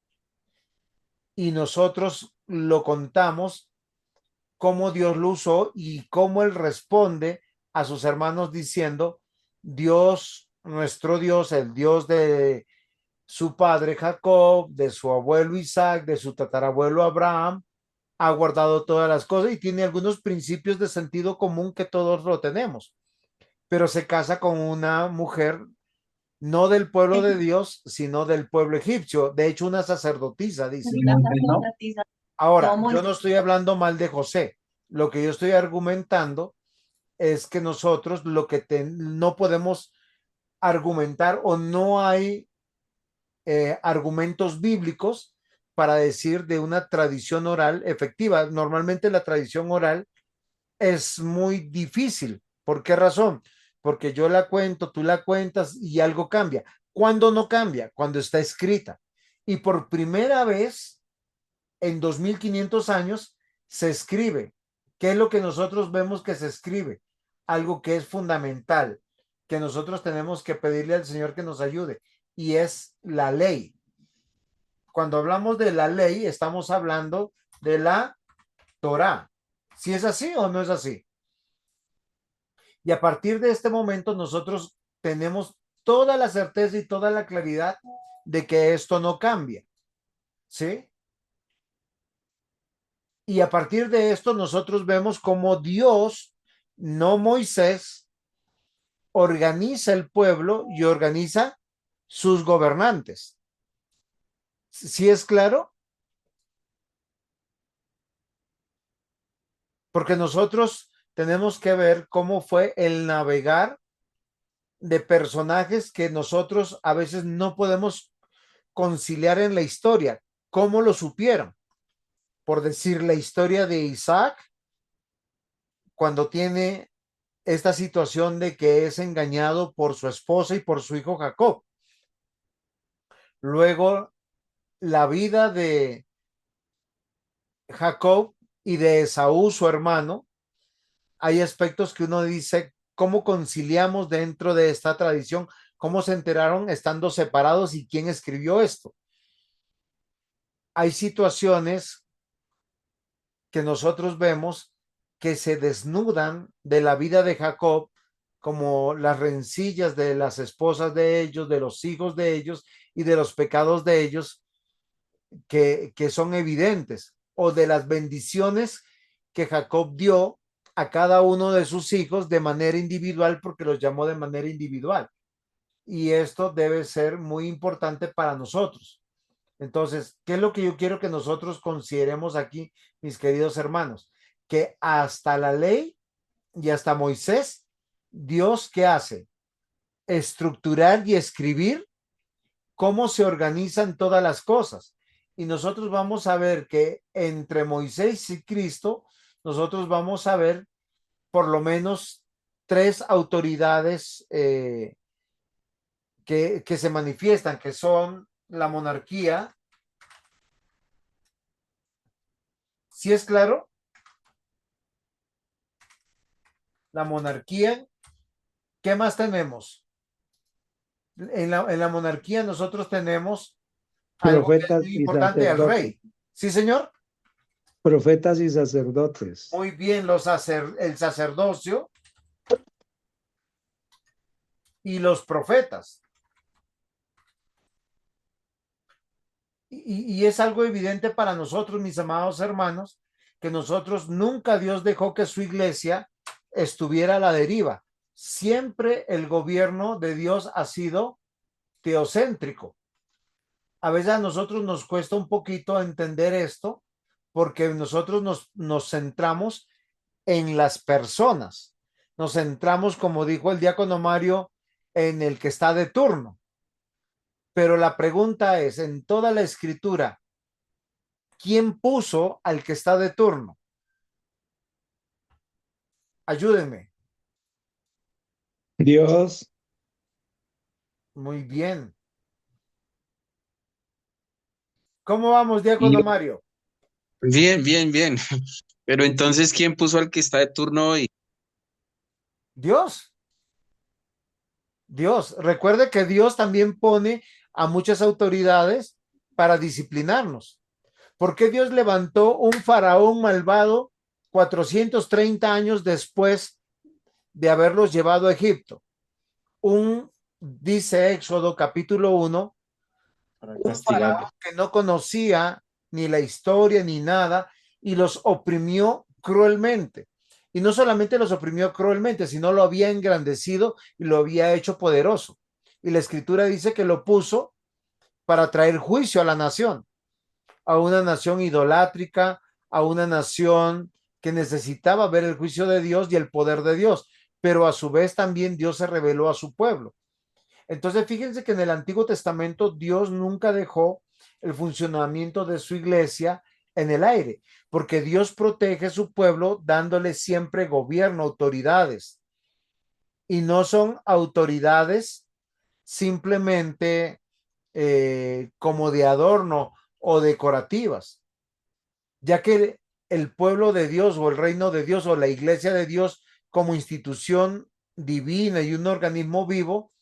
S1: y nosotros lo contamos cómo Dios lo usó y cómo él responde a sus hermanos diciendo, Dios, nuestro Dios, el Dios de su padre Jacob, de su abuelo Isaac, de su tatarabuelo Abraham, ha guardado todas las cosas y tiene algunos principios de sentido común que todos lo tenemos, pero se casa con una mujer no del pueblo de Dios, sino del pueblo egipcio, de hecho una sacerdotisa, dice.
S3: Una sacerdotisa.
S1: Ahora,
S3: ¿Cómo?
S1: yo no estoy hablando mal de José, lo que yo estoy argumentando es que nosotros no podemos argumentar o no hay argumentos bíblicos para decir de una tradición oral efectiva. Normalmente la tradición oral es muy difícil. ¿Por qué razón? Porque yo la cuento, tú la cuentas y algo cambia. ¿Cuándo no cambia? Cuando está escrita. Y por primera vez en 2500 años se escribe. ¿Qué es lo que nosotros vemos que se escribe? Algo que es fundamental, que nosotros tenemos que pedirle al Señor que nos ayude, y es la ley. Cuando hablamos de la ley, estamos hablando de la Torá. ¿Si es así o no es así? Y a partir de este momento nosotros tenemos toda la certeza y toda la claridad de que esto no cambia. ¿Sí? Y a partir de esto nosotros vemos cómo Dios, no Moisés, organiza el pueblo y organiza sus gobernantes. ¿Sí es claro? Porque nosotros tenemos que ver cómo fue el navegar de personajes que nosotros a veces no podemos conciliar en la historia. ¿Cómo lo supieron? Por decir la historia de Isaac, cuando tiene esta situación de que es engañado por su esposa y por su hijo Jacob. Luego, la vida de Jacob y de Esaú, su hermano, hay aspectos que uno dice, ¿cómo conciliamos dentro de esta tradición? ¿Cómo se enteraron estando separados y quién escribió esto? Hay situaciones que nosotros vemos que se desnudan de la vida de Jacob, como las rencillas de las esposas de ellos, de los hijos de ellos y de los pecados de ellos que son evidentes, o de las bendiciones que Jacob dio a cada uno de sus hijos de manera individual, porque los llamó de manera individual. Y esto debe ser muy importante para nosotros. Entonces, ¿qué es lo que yo quiero que nosotros consideremos aquí, mis queridos hermanos? Que hasta la ley y hasta Moisés, Dios, ¿qué hace? Estructurar y escribir cómo se organizan todas las cosas. y nosotros vamos a ver que entre Moisés y Cristo, nosotros vamos a ver por lo menos tres autoridades que se manifiestan, que son la monarquía. ¿Sí es claro? La monarquía. ¿Qué más tenemos? En la monarquía nosotros tenemos algo que es
S6: Profetas
S1: muy
S6: y
S1: importante, el
S6: sacerdotes.
S1: rey. ¿Sí, señor?
S6: Profetas y sacerdotes.
S1: Muy bien, el sacerdocio y los profetas. Y es algo evidente para nosotros, mis amados hermanos, que nosotros nunca Dios dejó que su iglesia estuviera a la deriva. Siempre el gobierno de Dios ha sido teocéntrico. A veces a nosotros nos cuesta un poquito entender esto porque nosotros nos centramos en las personas. Nos centramos, como dijo el diácono Mario, en el que está de turno. Pero la pregunta es, en toda la escritura, ¿quién puso al que está de turno? Ayúdenme.
S6: Dios.
S1: Muy bien. ¿Cómo vamos, diácono
S2: Y
S1: Mario?
S2: bien, bien, bien. Pero entonces, ¿quién puso al que está de turno hoy?
S1: Dios. Dios. Recuerde que Dios también pone a muchas autoridades para disciplinarnos. ¿Por qué Dios levantó un faraón malvado 430 años después de haberlos llevado a Egipto? Dice Éxodo capítulo 1,
S2: Para
S1: un
S2: castigarlo.
S1: faraón que no conocía ni la historia ni nada y los oprimió cruelmente. Y no solamente los oprimió cruelmente, sino lo había engrandecido y lo había hecho poderoso. Y la escritura dice que lo puso para traer juicio a una nación idolátrica, a una nación que necesitaba ver el juicio de Dios y el poder de Dios, pero a su vez también Dios se reveló a su pueblo. Entonces, fíjense que en el Antiguo Testamento Dios nunca dejó el funcionamiento de su iglesia en el aire, porque Dios protege a su pueblo dándole siempre gobierno, autoridades, y no son autoridades simplemente como de adorno o decorativas, ya que el pueblo de Dios o el reino de Dios o la iglesia de Dios como institución divina y un organismo vivo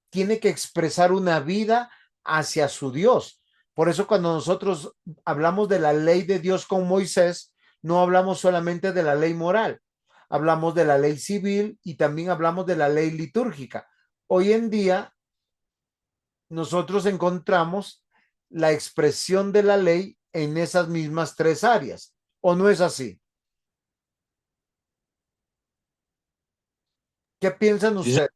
S1: tiene que expresar una vida hacia su Dios. Por eso cuando nosotros hablamos de la ley de Dios con Moisés, no hablamos solamente de la ley moral, hablamos de la ley civil y también hablamos de la ley litúrgica. Hoy en día nosotros encontramos la expresión de la ley en esas mismas tres áreas, ¿o no es así? ¿Qué piensan
S2: Sí,
S1: ustedes?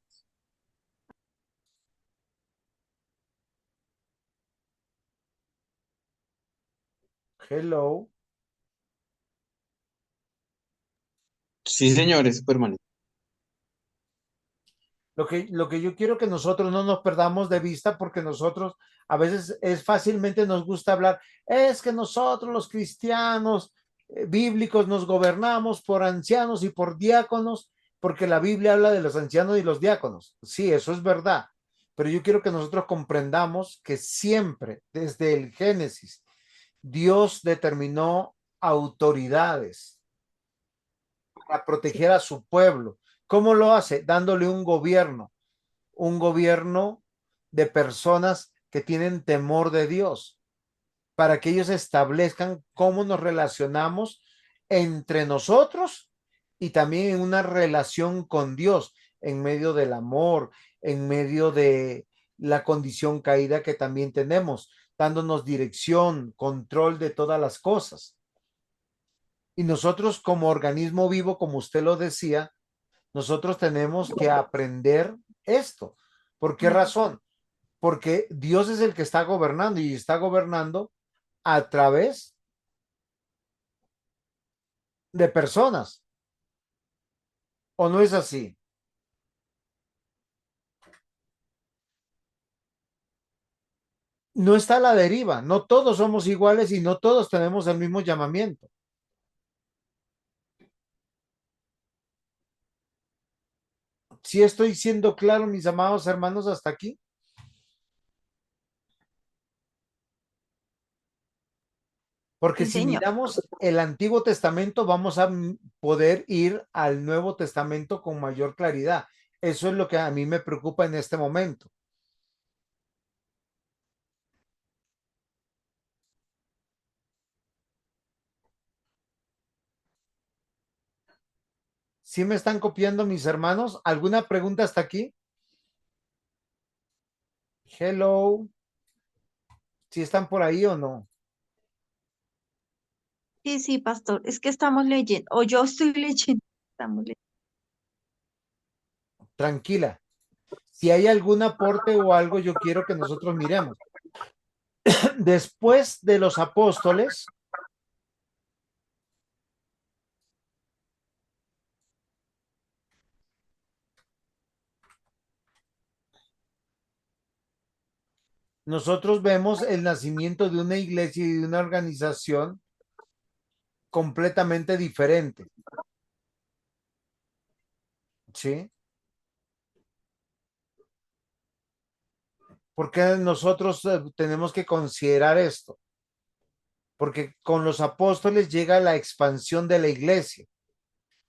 S1: Hello.
S2: sí, señores, Superman.
S1: Lo que yo quiero que nosotros no nos perdamos de vista porque nosotros a veces es fácilmente nos gusta hablar, es que nosotros los cristianos bíblicos nos gobernamos por ancianos y por diáconos, porque la Biblia habla de los ancianos y los diáconos. Sí, eso es verdad, pero yo quiero que nosotros comprendamos que siempre, desde el Génesis, Dios determinó autoridades para proteger a su pueblo. ¿Cómo lo hace? Dándole un gobierno de personas que tienen temor de Dios, para que ellos establezcan cómo nos relacionamos entre nosotros y también en una relación con Dios, en medio del amor, en medio de la condición caída que también tenemos, dándonos dirección, control de todas las cosas. Y nosotros como organismo vivo, como usted lo decía, nosotros tenemos que aprender esto. ¿Por qué razón? Porque Dios es el que está gobernando y está gobernando a través de personas. ¿O no es así? no está a la deriva, no todos somos iguales y no todos tenemos el mismo llamamiento. Si estoy siendo claro, mis amados hermanos, hasta aquí. Porque
S3: Sí,
S1: si
S3: señor.
S1: miramos el Antiguo Testamento, vamos a poder ir al Nuevo Testamento con mayor claridad. Eso es lo que a mí me preocupa en este momento. ¿Sí me están copiando mis hermanos? ¿Alguna pregunta hasta aquí? Hello. ¿Sí están por ahí o no?
S3: Sí, sí, pastor, es que estamos leyendo, o yo estoy leyendo, estamos leyendo.
S1: Tranquila. Si hay algún aporte o algo, yo quiero que nosotros miremos. Después de los apóstoles, nosotros vemos el nacimiento de una iglesia y de una organización completamente diferente. ¿Sí? Porque nosotros tenemos que considerar esto, porque con los apóstoles llega la expansión de la iglesia,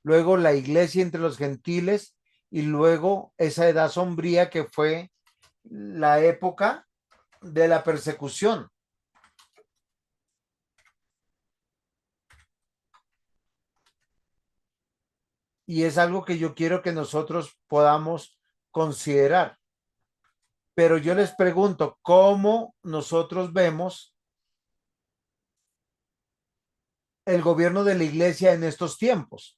S1: luego la iglesia entre los gentiles y luego esa edad sombría que fue la época de la persecución. Y es algo que yo quiero que nosotros podamos considerar. Pero yo les pregunto, ¿cómo nosotros vemos el gobierno de la iglesia en estos tiempos?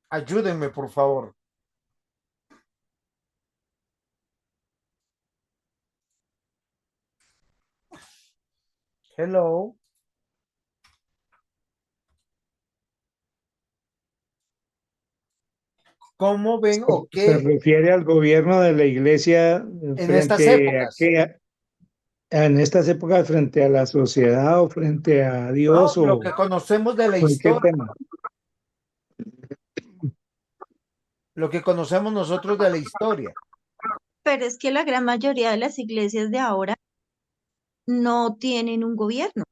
S1: Ayúdenme, por favor. Hello. ¿Cómo ven o
S6: Se
S1: qué
S6: refiere al gobierno de la iglesia
S1: en estas
S6: frente a
S1: épocas?
S6: qué, en estas épocas frente a la sociedad o frente a
S1: No,
S6: Dios
S1: lo que conocemos de la
S6: o en qué
S1: historia,
S6: tema.
S1: lo que conocemos nosotros de la historia.
S3: Pero es que la gran mayoría de las iglesias de ahora no tienen un gobierno,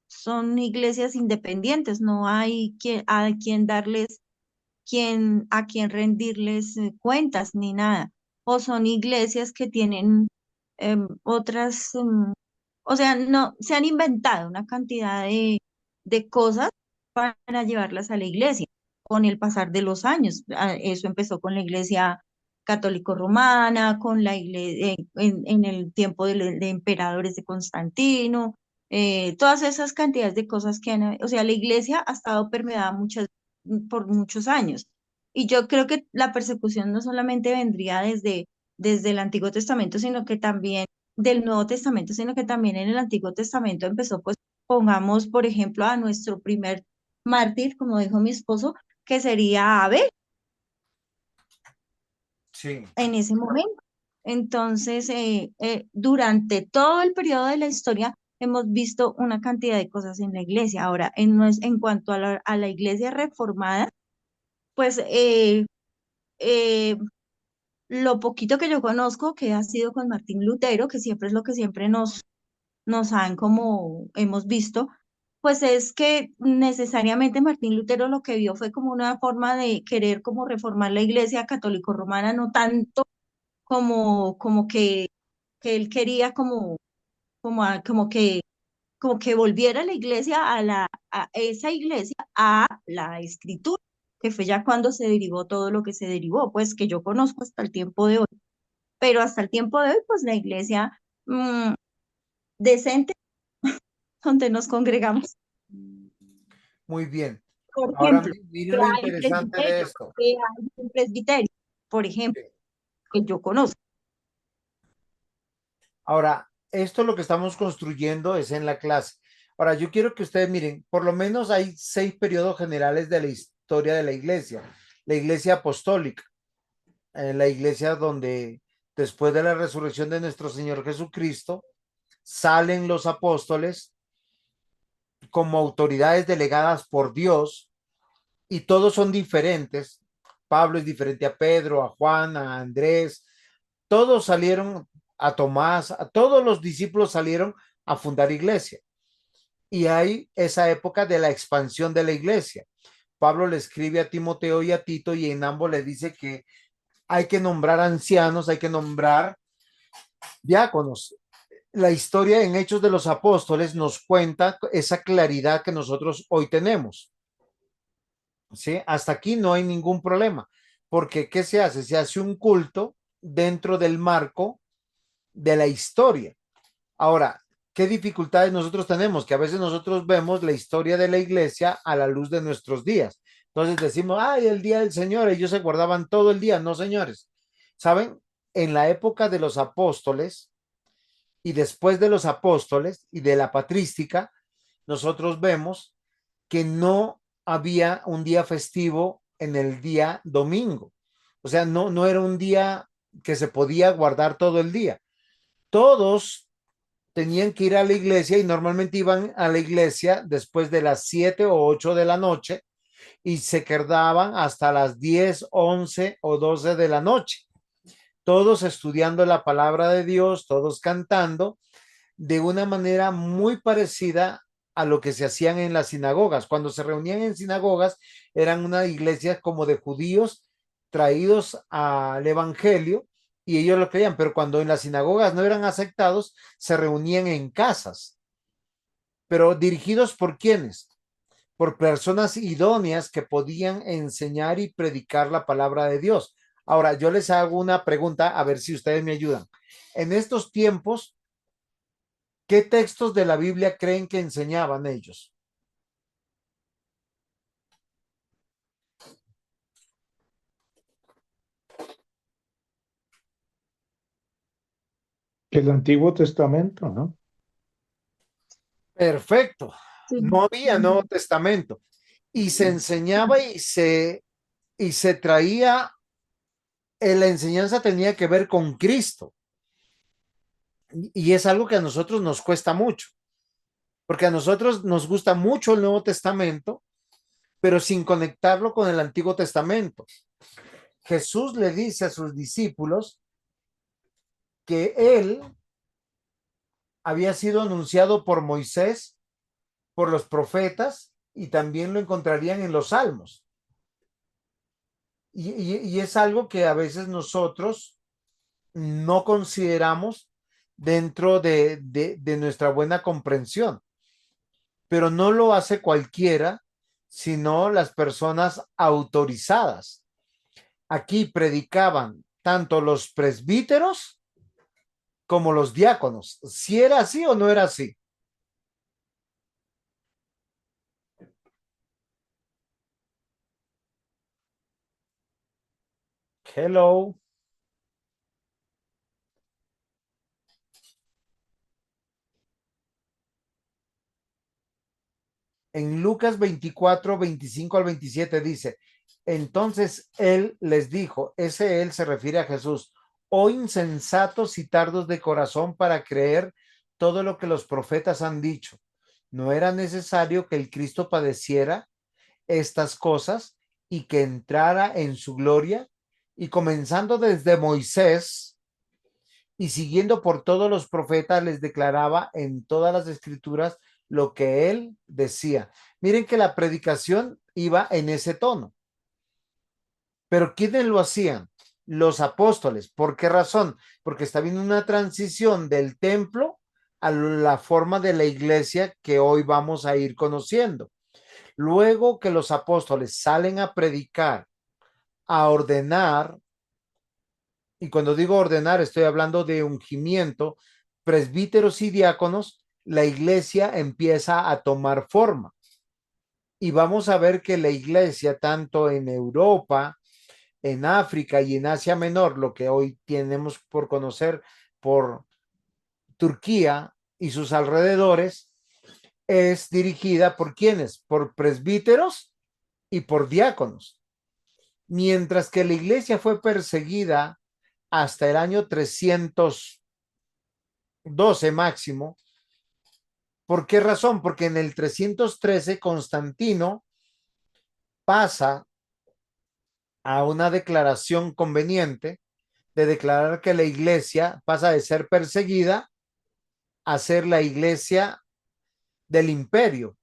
S3: son iglesias independientes, no hay quien, a quien darles, a quien rendirles cuentas ni nada. O son iglesias que tienen otras, o sea, no, se han inventado una cantidad de cosas para llevarlas a la iglesia con el pasar de los años. Eso empezó con la iglesia católico-romana, con la iglesia, en el tiempo de emperadores de Constantino, todas esas cantidades de cosas que han, o sea, la iglesia ha estado permeada por muchos años. Y yo creo que la persecución no solamente vendría desde el Antiguo Testamento, sino que también del Nuevo Testamento, sino que también en el Antiguo Testamento empezó, pues, pongamos, por ejemplo, a nuestro primer mártir, como dijo mi esposo, que sería Abel
S1: Sí,
S3: en ese momento. Entonces, durante todo el periodo de la historia hemos visto una cantidad de cosas en la iglesia. Ahora, en cuanto a la iglesia reformada, pues eh, lo poquito que yo conozco, que ha sido con Martín Lutero, que siempre es lo que siempre nos han como hemos visto, pues es que necesariamente Martín Lutero lo que vio fue como una forma de querer como reformar la iglesia católico romana, no tanto como que él quería como que volviera la iglesia a esa iglesia a la escritura, que fue ya cuando se derivó todo lo que se derivó, pues que yo conozco hasta el tiempo de hoy. Pero hasta el tiempo de hoy, pues la iglesia decente donde nos congregamos.
S1: muy bien.
S3: Por
S1: Ahora
S3: ejemplo,
S1: miren
S3: que
S1: lo
S3: hay
S1: interesante de
S3: presbiterio,
S1: esto.
S3: que hay un presbiterio, por ejemplo, que yo conozco.
S1: Ahora, esto lo que estamos construyendo es en la clase. Ahora, yo quiero que ustedes miren, por lo menos hay 6 periodos generales de la historia de la iglesia. La iglesia apostólica, la iglesia donde después de la resurrección de nuestro Señor Jesucristo, salen los apóstoles como autoridades delegadas por Dios y todos son diferentes. Pablo es diferente a Pedro, a Juan, a Andrés. Todos salieron, a Tomás, a todos los discípulos salieron a fundar iglesia. Y hay esa época de la expansión de la iglesia. Pablo le escribe a Timoteo y a Tito y en ambos le dice que hay que nombrar ancianos, hay que nombrar diáconos. La historia en Hechos de los Apóstoles nos cuenta esa claridad que nosotros hoy tenemos. ¿Sí? Hasta aquí no hay ningún problema, porque ¿qué se hace? Se hace un culto dentro del marco de la historia. Ahora, ¿qué dificultades nosotros tenemos? Que a veces nosotros vemos la historia de la iglesia a la luz de nuestros días. Entonces decimos, ay, el día del Señor, ellos se guardaban todo el día. No, señores. ¿Saben? En la época de los apóstoles y después de los apóstoles y de la patrística, nosotros vemos que no había un día festivo en el día domingo. O sea, no era un día que se podía guardar todo el día. Todos tenían que ir a la iglesia y normalmente iban a la iglesia después de las 7 o 8 de la noche y se quedaban hasta las 10, 11 o 12 de la noche. Todos estudiando la palabra de Dios, todos cantando de una manera muy parecida a lo que se hacían en las sinagogas. Cuando se reunían en sinagogas, eran una iglesia como de judíos traídos al evangelio y ellos lo creían, pero cuando en las sinagogas no eran aceptados, se reunían en casas. Pero dirigidos por quiénes? Por personas idóneas que podían enseñar y predicar la palabra de Dios. Ahora, yo les hago una pregunta, a ver si ustedes me ayudan. En estos tiempos, ¿qué textos de la Biblia creen que enseñaban ellos?
S6: El Antiguo Testamento, ¿no?
S1: Perfecto.
S3: Sí.
S1: No había Nuevo Testamento. Y se enseñaba y se traía, la enseñanza tenía que ver con Cristo. Y es algo que a nosotros nos cuesta mucho, porque a nosotros nos gusta mucho el Nuevo Testamento, pero sin conectarlo con el Antiguo Testamento. Jesús le dice a sus discípulos que él había sido anunciado por Moisés, por los profetas, y también lo encontrarían en los salmos. Y es algo que a veces nosotros no consideramos dentro de nuestra buena comprensión, pero no lo hace cualquiera, sino las personas autorizadas. Aquí predicaban tanto los presbíteros como los diáconos. ¿Si era así o no era así? Hello. En Lucas 24, 25 al 27 dice, entonces él les dijo, ese él se refiere a Jesús, oh insensatos y tardos de corazón para creer todo lo que los profetas han dicho. ¿No era necesario que el Cristo padeciera estas cosas y que entrara en su gloria? Y comenzando desde Moisés y siguiendo por todos los profetas, les declaraba en todas las escrituras lo que él decía. Miren que la predicación iba en ese tono. Pero ¿quiénes lo hacían? Los apóstoles. ¿Por qué razón? Porque está viendo una transición del templo a la forma de la iglesia que hoy vamos a ir conociendo. Luego que los apóstoles salen a predicar, a ordenar, y cuando digo ordenar estoy hablando de ungimiento, presbíteros y diáconos, la iglesia empieza a tomar forma. Y vamos a ver que la iglesia, tanto en Europa, en África y en Asia Menor, lo que hoy tenemos por conocer por Turquía y sus alrededores, es dirigida por quienes, por presbíteros y por diáconos. Mientras que la iglesia fue perseguida hasta el año 312 máximo. ¿Por qué razón? Porque en el 313 Constantino pasa a una declaración conveniente de declarar que la iglesia pasa de ser perseguida a ser la iglesia del imperio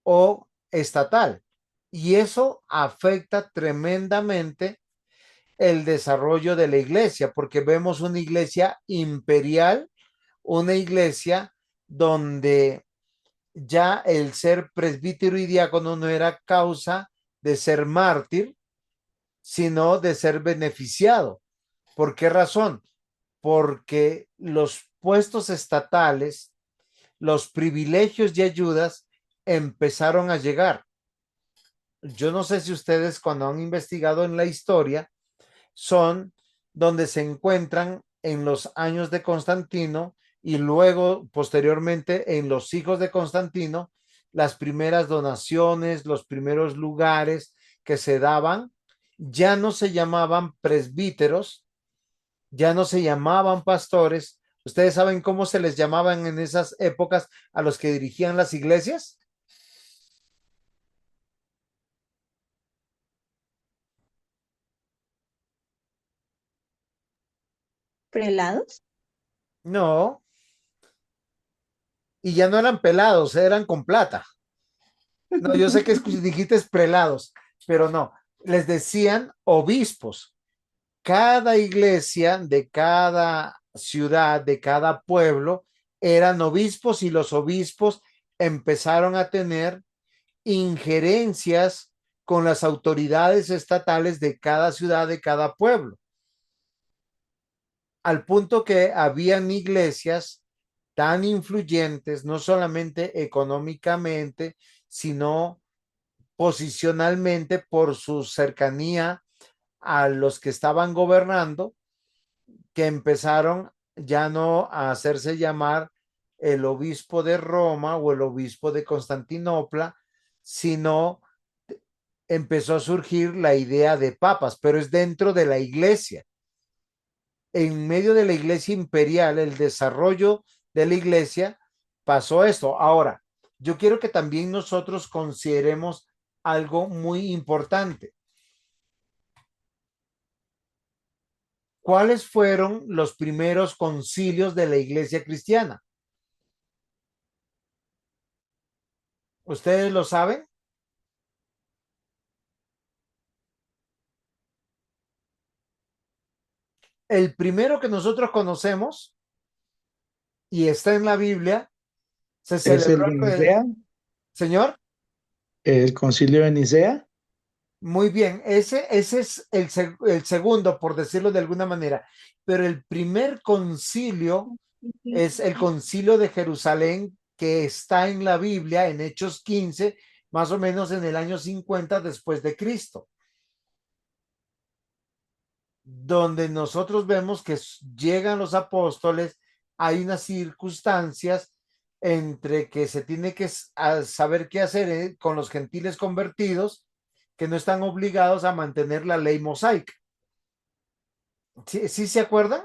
S1: o estatal. Y eso afecta tremendamente el desarrollo de la iglesia, porque vemos una iglesia imperial, una iglesia donde ya el ser presbítero y diácono no era causa de ser mártir, sino de ser beneficiado. ¿Por qué razón? Porque los puestos estatales, los privilegios y ayudas empezaron a llegar. Yo no sé si ustedes cuando han investigado en la historia son donde se encuentran en los años de Constantino y luego posteriormente en los hijos de Constantino las primeras donaciones, los primeros lugares que se daban, ya no se llamaban presbíteros, ya no se llamaban pastores. ¿Ustedes saben cómo se les llamaban en esas épocas a los que dirigían las iglesias?
S3: ¿Prelados?
S1: No, y ya no eran pelados, eran con plata. No, yo sé que dijiste prelados, pero no, les decían obispos. Cada iglesia de cada ciudad, de cada pueblo, eran obispos y los obispos empezaron a tener injerencias con las autoridades estatales de cada ciudad, de cada pueblo, al punto que habían iglesias tan influyentes, no solamente económicamente, sino posicionalmente por su cercanía a los que estaban gobernando, que empezaron ya no a hacerse llamar el obispo de Roma o el obispo de Constantinopla, sino empezó a surgir la idea de papas, pero es dentro de la iglesia. En medio de la iglesia imperial, el desarrollo de la iglesia pasó esto. Ahora, yo quiero que también nosotros consideremos algo muy importante. ¿Cuáles fueron los primeros concilios de la iglesia cristiana? ¿Ustedes lo saben? El primero que nosotros conocemos y está en la Biblia, se
S6: ¿Es el
S1: celebró,
S6: de Nicea?
S1: señor,
S6: ¿El concilio de Nicea?
S1: muy bien, ese es el segundo, por decirlo de alguna manera, pero el primer concilio es el concilio de Jerusalén que está en la Biblia, en Hechos 15, más o menos en el año 50 después de Cristo, donde nosotros vemos que llegan los apóstoles, hay unas circunstancias entre que se tiene que saber qué hacer con los gentiles convertidos que no están obligados a mantener la ley mosaica. ¿Sí, sí se acuerdan?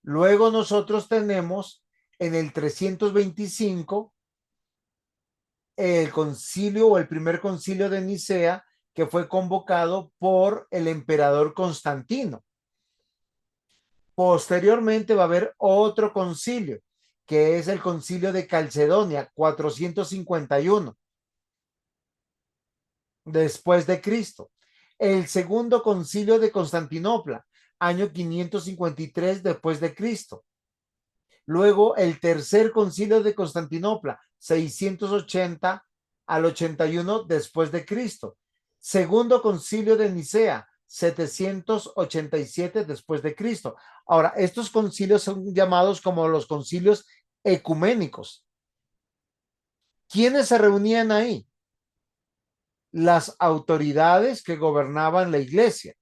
S1: Luego nosotros tenemos en el 325 el concilio o el primer concilio de Nicea que fue convocado por el emperador Constantino. Posteriormente va a haber otro concilio, que es el concilio de Calcedonia, 451 después de Cristo. El segundo concilio de Constantinopla, año 553 después de Cristo. Luego el tercer concilio de Constantinopla, 680 al 81 después de Cristo. Segundo concilio de Nicea, 787 después de Cristo. Ahora, estos concilios son llamados como los concilios ecuménicos. ¿Quiénes se reunían ahí? Las autoridades que gobernaban la iglesia.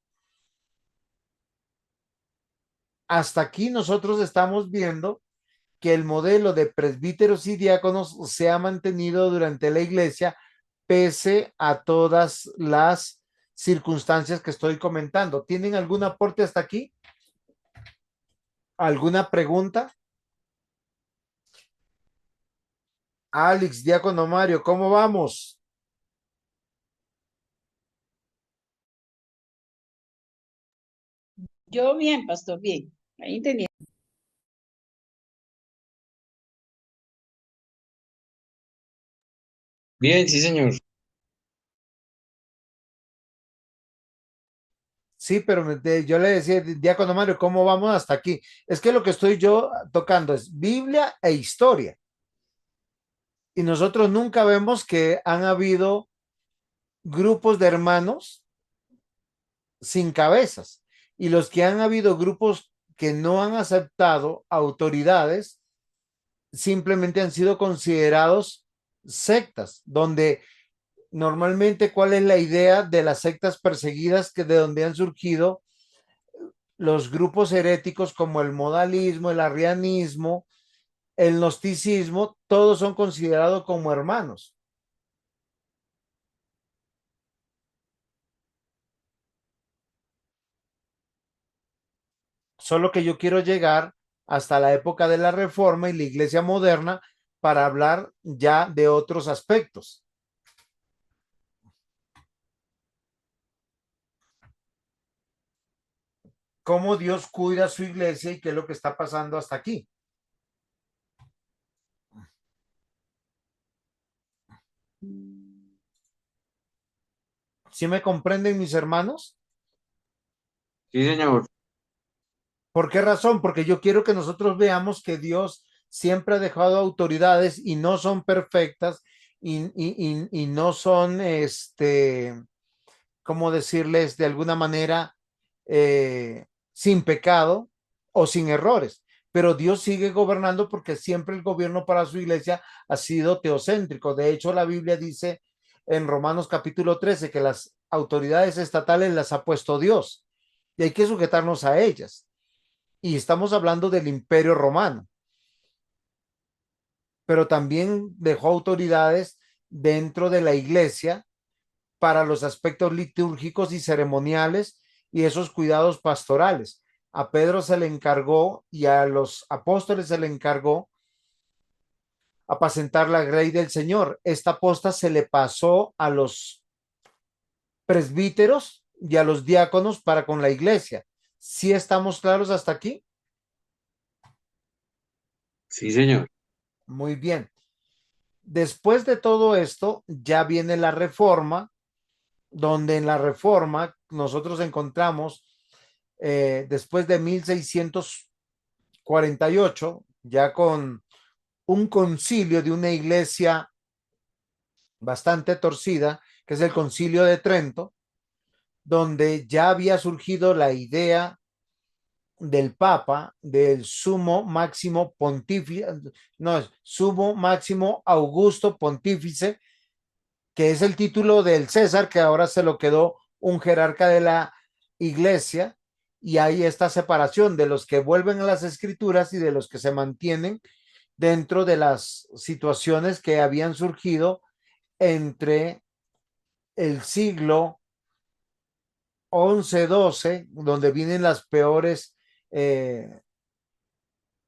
S1: Hasta aquí nosotros estamos viendo que el modelo de presbíteros y diáconos se ha mantenido durante la iglesia pese a todas las circunstancias que estoy comentando. ¿Tienen algún aporte hasta aquí? ¿Alguna pregunta? Alex, Diácono Mario, ¿cómo vamos?
S4: Yo bien, pastor, bien. Ahí tenía.
S2: Bien, sí, señor.
S1: Sí, pero yo le decía, Diácono Mario, ¿cómo vamos hasta aquí? Es que lo que estoy yo tocando es Biblia e historia. Y nosotros nunca vemos que han habido grupos de hermanos sin cabezas. Y los que han habido grupos que no han aceptado autoridades, simplemente han sido considerados sectas, donde normalmente, ¿cuál es la idea de las sectas perseguidas que de donde han surgido los grupos heréticos como el modalismo, el arrianismo, el gnosticismo? Todos son considerados como hermanos. Solo que yo quiero llegar hasta la época de la Reforma y la Iglesia moderna para hablar ya de otros aspectos. Cómo Dios cuida a su iglesia y qué es lo que está pasando hasta aquí. ¿Sí me comprenden, mis hermanos?
S2: Sí, señor.
S1: ¿Por qué razón? Porque yo quiero que nosotros veamos que Dios siempre ha dejado autoridades y no son perfectas y no son, ¿cómo decirles? De alguna manera, sin pecado o sin errores. Pero Dios sigue gobernando porque siempre el gobierno para su iglesia ha sido teocéntrico. De hecho, la Biblia dice en Romanos capítulo 13 que las autoridades estatales las ha puesto Dios y hay que sujetarnos a ellas. Y estamos hablando del Imperio Romano, pero también dejó autoridades dentro de la iglesia para los aspectos litúrgicos y ceremoniales y esos cuidados pastorales. A Pedro se le encargó y a los apóstoles se le encargó apacentar la grey del Señor. Esta posta se le pasó a los presbíteros y a los diáconos para con la iglesia. ¿Sí estamos claros hasta aquí?
S2: Sí, señor.
S1: Muy bien. Después de todo esto, ya viene la reforma, donde en la reforma nosotros encontramos, después de 1648, ya con un concilio de una iglesia bastante torcida, que es el Concilio de Trento, donde ya había surgido la idea del Papa, del sumo máximo pontífice, no, es sumo máximo Augusto pontífice, que es el título del César, que ahora se lo quedó un jerarca de la iglesia, y hay esta separación de los que vuelven a las escrituras y de los que se mantienen dentro de las situaciones que habían surgido entre el siglo 11-12, donde vienen las peores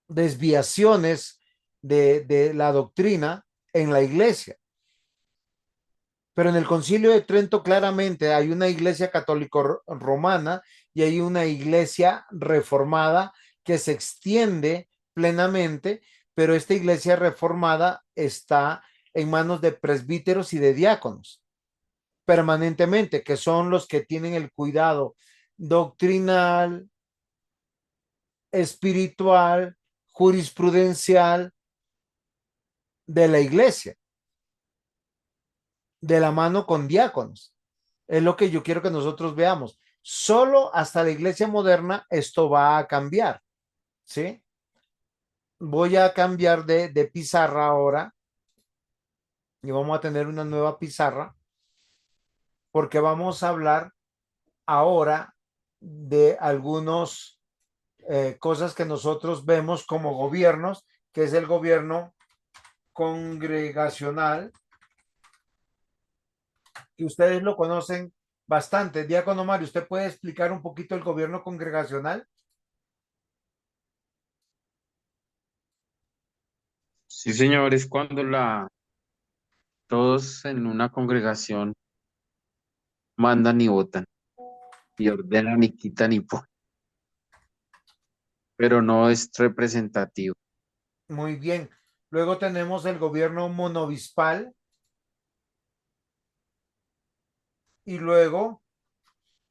S1: desviaciones de la doctrina en la iglesia. Pero en el Concilio de Trento claramente hay una iglesia católico romana y hay una iglesia reformada que se extiende plenamente, pero esta iglesia reformada está en manos de presbíteros y de diáconos permanentemente, que son los que tienen el cuidado doctrinal, espiritual, jurisprudencial de la iglesia, de la mano con diáconos. Es lo que yo quiero que nosotros veamos. Solo hasta la iglesia moderna esto va a cambiar, ¿sí? Voy a cambiar de pizarra ahora y vamos a tener una nueva pizarra porque vamos a hablar ahora de algunos cosas que nosotros vemos como gobiernos, que es el gobierno congregacional, que ustedes lo conocen Bastante. Diácono Mario, ¿usted puede explicar un poquito el gobierno congregacional?
S2: Sí, señor, es cuando todos en una congregación mandan y votan, y ordenan y quitan y ponen, pero no es representativo.
S1: Muy bien. Luego tenemos el gobierno monovispal y luego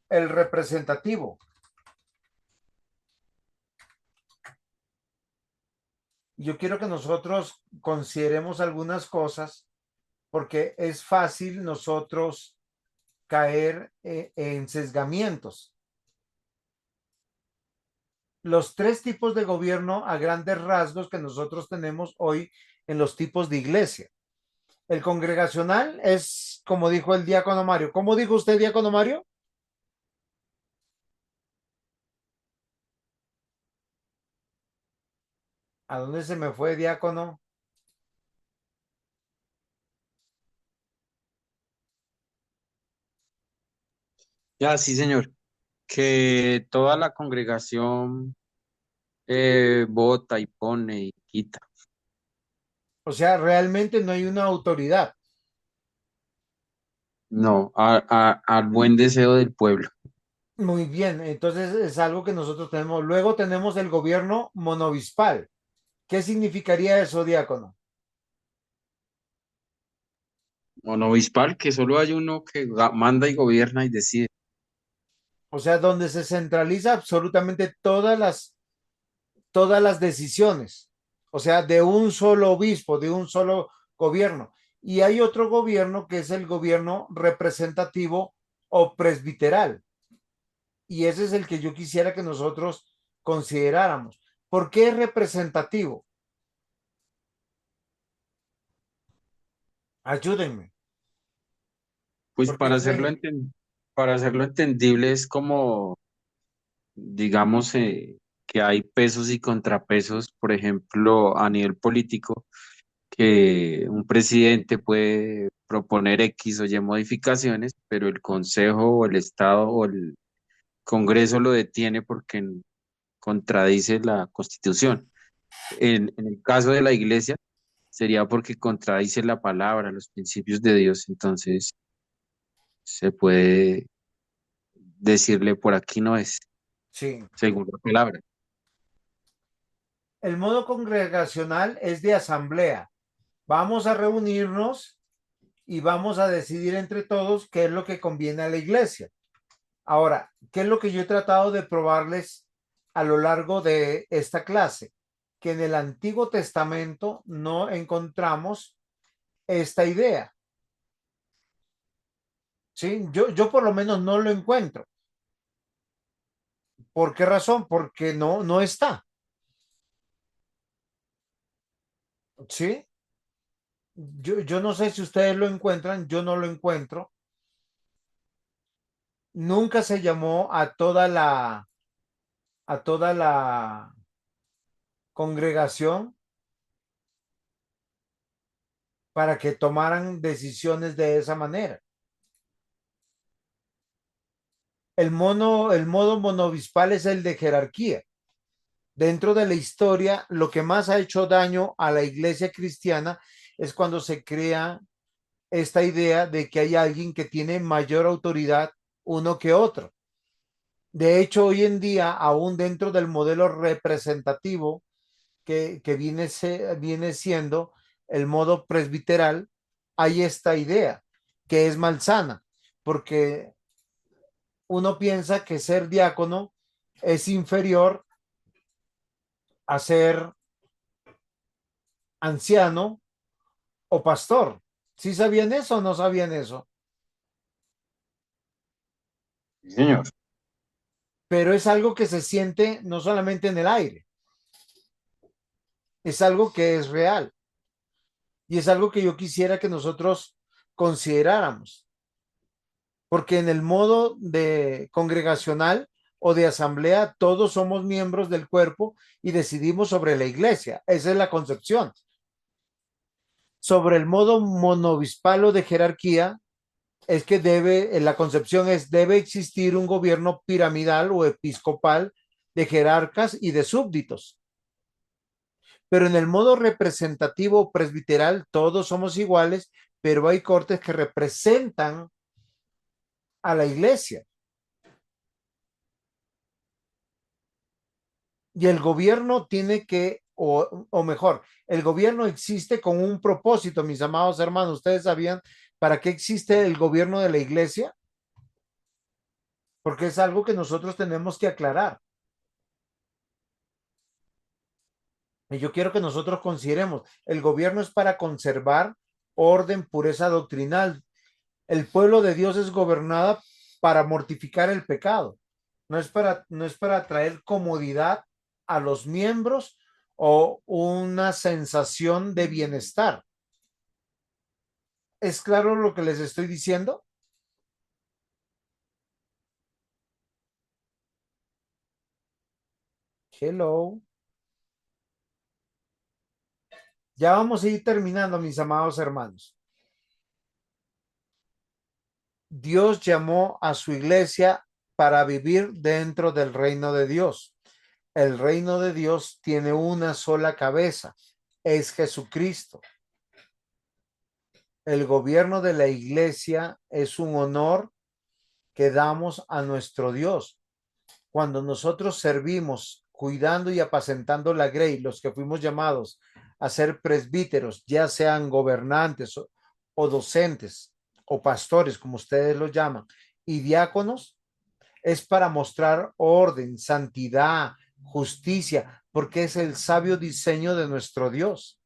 S1: el representativo. Yo quiero que nosotros consideremos algunas cosas porque es fácil nosotros caer en sesgamientos. Los tres tipos de gobierno a grandes rasgos que nosotros tenemos hoy en los tipos de iglesia. El congregacional es, como dijo el diácono Mario. ¿Cómo dijo usted, diácono Mario? ¿A dónde se me fue, diácono?
S2: Ya, sí, señor, que toda la congregación vota y pone y quita.
S1: O sea, realmente no hay una autoridad.
S2: No, al buen deseo del pueblo.
S1: Muy bien, entonces es algo que nosotros tenemos. Luego tenemos el gobierno monovispal. ¿Qué significaría eso, diácono?
S2: Monovispal, que solo hay uno que manda y gobierna y decide.
S1: O sea, donde se centraliza absolutamente todas las decisiones. O sea, de un solo obispo, de un solo gobierno. Y hay otro gobierno que es el gobierno representativo o presbiteral. Y ese es el que yo quisiera que nosotros consideráramos. ¿Por qué es representativo? Ayúdenme.
S2: Pues
S1: Porque
S2: para hacerlo entendible es como, digamos, que hay pesos y contrapesos, por ejemplo, a nivel político, que un presidente puede proponer X o Y modificaciones, pero el Consejo o el Estado o el Congreso lo detiene porque contradice la Constitución. En el caso de la Iglesia, sería porque contradice la palabra, los principios de Dios, entonces se puede decirle por aquí no es,
S1: sí,
S2: según la palabra.
S1: el modo congregacional es de asamblea. Vamos a reunirnos y vamos a decidir entre todos qué es lo que conviene a la iglesia. Ahora, ¿qué es lo que yo he tratado de probarles a lo largo de esta clase? Que en el Antiguo Testamento no encontramos esta idea. ¿Sí? Yo por lo menos no lo encuentro. ¿Por qué razón? Porque no está. ¿Sí? Yo no sé si ustedes lo encuentran, yo no lo encuentro. Nunca se llamó a toda la congregación para que tomaran decisiones de esa manera. El modo monovispal es el de jerarquía. Dentro de la historia, lo que más ha hecho daño a la iglesia cristiana es cuando se crea esta idea de que hay alguien que tiene mayor autoridad uno que otro. De hecho, hoy en día, aún dentro del modelo representativo que viene siendo el modo presbiteral, hay esta idea que es malsana, porque uno piensa que ser diácono es inferior a ser anciano o pastor. ¿Sí sabían eso o no sabían eso?
S2: Sí, señor.
S1: Pero es algo que se siente no solamente en el aire, es algo que es real y es algo que yo quisiera que nosotros consideráramos, porque en el modo de congregacional o de asamblea todos somos miembros del cuerpo y decidimos sobre la iglesia. Esa es la concepción. Sobre el modo monovispal o de jerarquía, es que la concepción es, debe existir un gobierno piramidal o episcopal de jerarcas y de súbditos. Pero en el modo representativo presbiteral todos somos iguales, pero hay cortes que representan a la iglesia. Y el gobierno tiene que, o mejor, el gobierno existe con un propósito, mis amados hermanos. ¿Ustedes sabían para qué existe el gobierno de la iglesia? Porque es algo que nosotros tenemos que aclarar. Y yo quiero que nosotros consideremos, el gobierno es para conservar orden, pureza doctrinal. El pueblo de Dios es gobernada para mortificar el pecado. No es para traer comodidad a los miembros o una sensación de bienestar. ¿Es claro lo que les estoy diciendo? Hello. Ya vamos a ir terminando, mis amados hermanos. Dios llamó a su iglesia para vivir dentro del reino de Dios. El reino de Dios tiene una sola cabeza, es Jesucristo. El gobierno de la iglesia es un honor que damos a nuestro Dios. Cuando nosotros servimos, cuidando y apacentando la grey, los que fuimos llamados a ser presbíteros, ya sean gobernantes o docentes o pastores, como ustedes los llaman, y diáconos, es para mostrar orden, santidad, justicia, porque es el sabio diseño de nuestro Dios.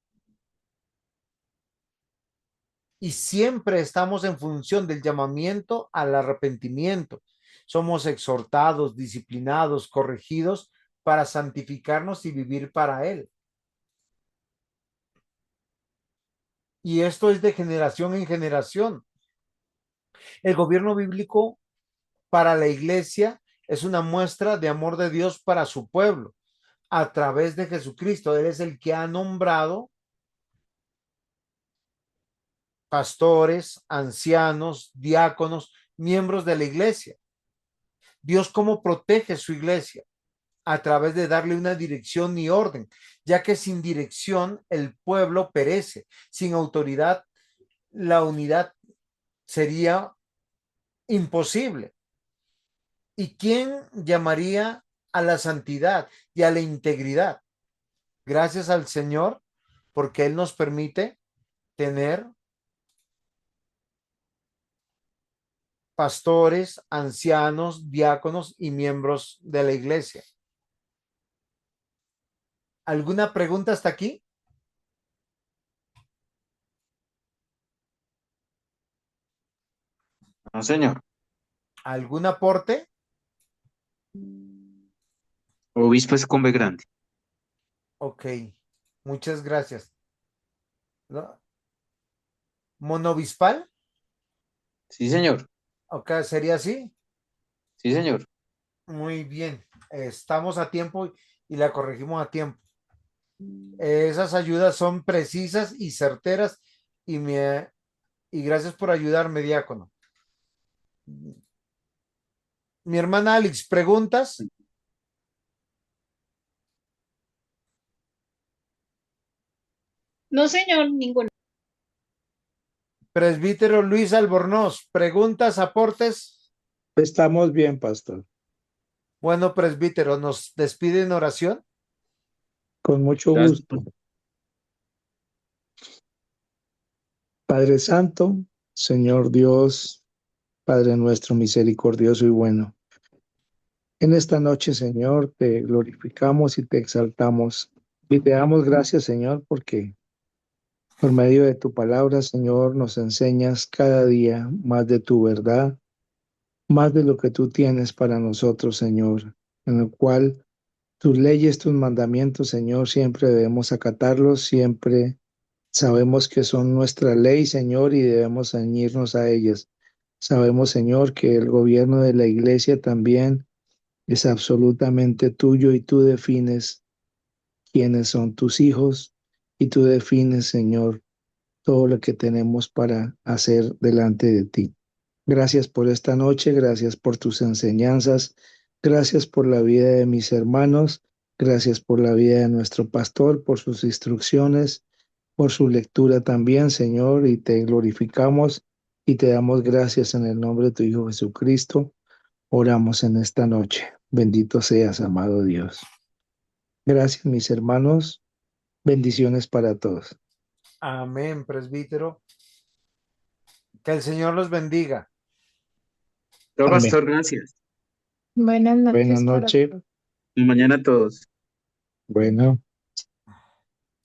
S1: Y siempre estamos en función del llamamiento al arrepentimiento. Somos exhortados, disciplinados, corregidos para santificarnos y vivir para Él. Y esto es de generación en generación. El gobierno bíblico para la iglesia es una muestra de amor de Dios para su pueblo a través de Jesucristo. Él es el que ha nombrado pastores, ancianos, diáconos, miembros de la iglesia. Dios cómo protege su iglesia a través de darle una dirección y orden, ya que sin dirección el pueblo perece, sin autoridad la unidad sería imposible. ¿Y quién llamaría a la santidad y a la integridad? Gracias al Señor, porque Él nos permite tener pastores, ancianos, diáconos y miembros de la iglesia. ¿Alguna pregunta hasta aquí?
S2: No, señor.
S1: ¿Algún aporte?
S2: Obispo es con B grande.
S1: Ok, muchas gracias. ¿No? ¿Monovispal?
S2: Sí, señor.
S1: Ok, ¿sería así?
S2: Sí, señor.
S1: Muy bien. Estamos a tiempo y la corregimos a tiempo. Esas ayudas son precisas y certeras y gracias por ayudarme, diácono. Mi hermana Alex, ¿preguntas?
S4: No, señor, ninguno.
S1: Presbítero Luis Albornoz, ¿preguntas, aportes?
S6: Estamos bien, pastor.
S1: Bueno, presbítero, ¿nos despide en oración?
S6: Con mucho
S2: Gracias.
S6: gusto. Padre Santo, Señor Dios, Padre nuestro misericordioso y bueno. En esta noche, Señor, te glorificamos y te exaltamos. Y te damos gracias, Señor, porque por medio de tu palabra, Señor, nos enseñas cada día más de tu verdad, más de lo que tú tienes para nosotros, Señor, en el cual tus leyes, tus mandamientos, Señor, siempre debemos acatarlos, siempre sabemos que son nuestra ley, Señor, y debemos ceñirnos a ellas. Sabemos, Señor, que el gobierno de la iglesia también es absolutamente tuyo y tú defines quiénes son tus hijos y tú defines, Señor, todo lo que tenemos para hacer delante de ti. Gracias por esta noche, gracias por tus enseñanzas, gracias por la vida de mis hermanos, gracias por la vida de nuestro pastor, por sus instrucciones, por su lectura también, Señor, y te glorificamos y te damos gracias en el nombre de tu Hijo Jesucristo. Oramos en esta noche. Bendito seas, amado Dios. Gracias, mis hermanos. Bendiciones para todos.
S1: Amén, presbítero. Que el Señor los bendiga.
S2: Todo,
S6: Amén.
S2: pastor, gracias.
S5: Buenas
S6: Buenas
S5: noches para
S6: noches.
S5: todos.
S2: Mañana a todos.
S6: Bueno.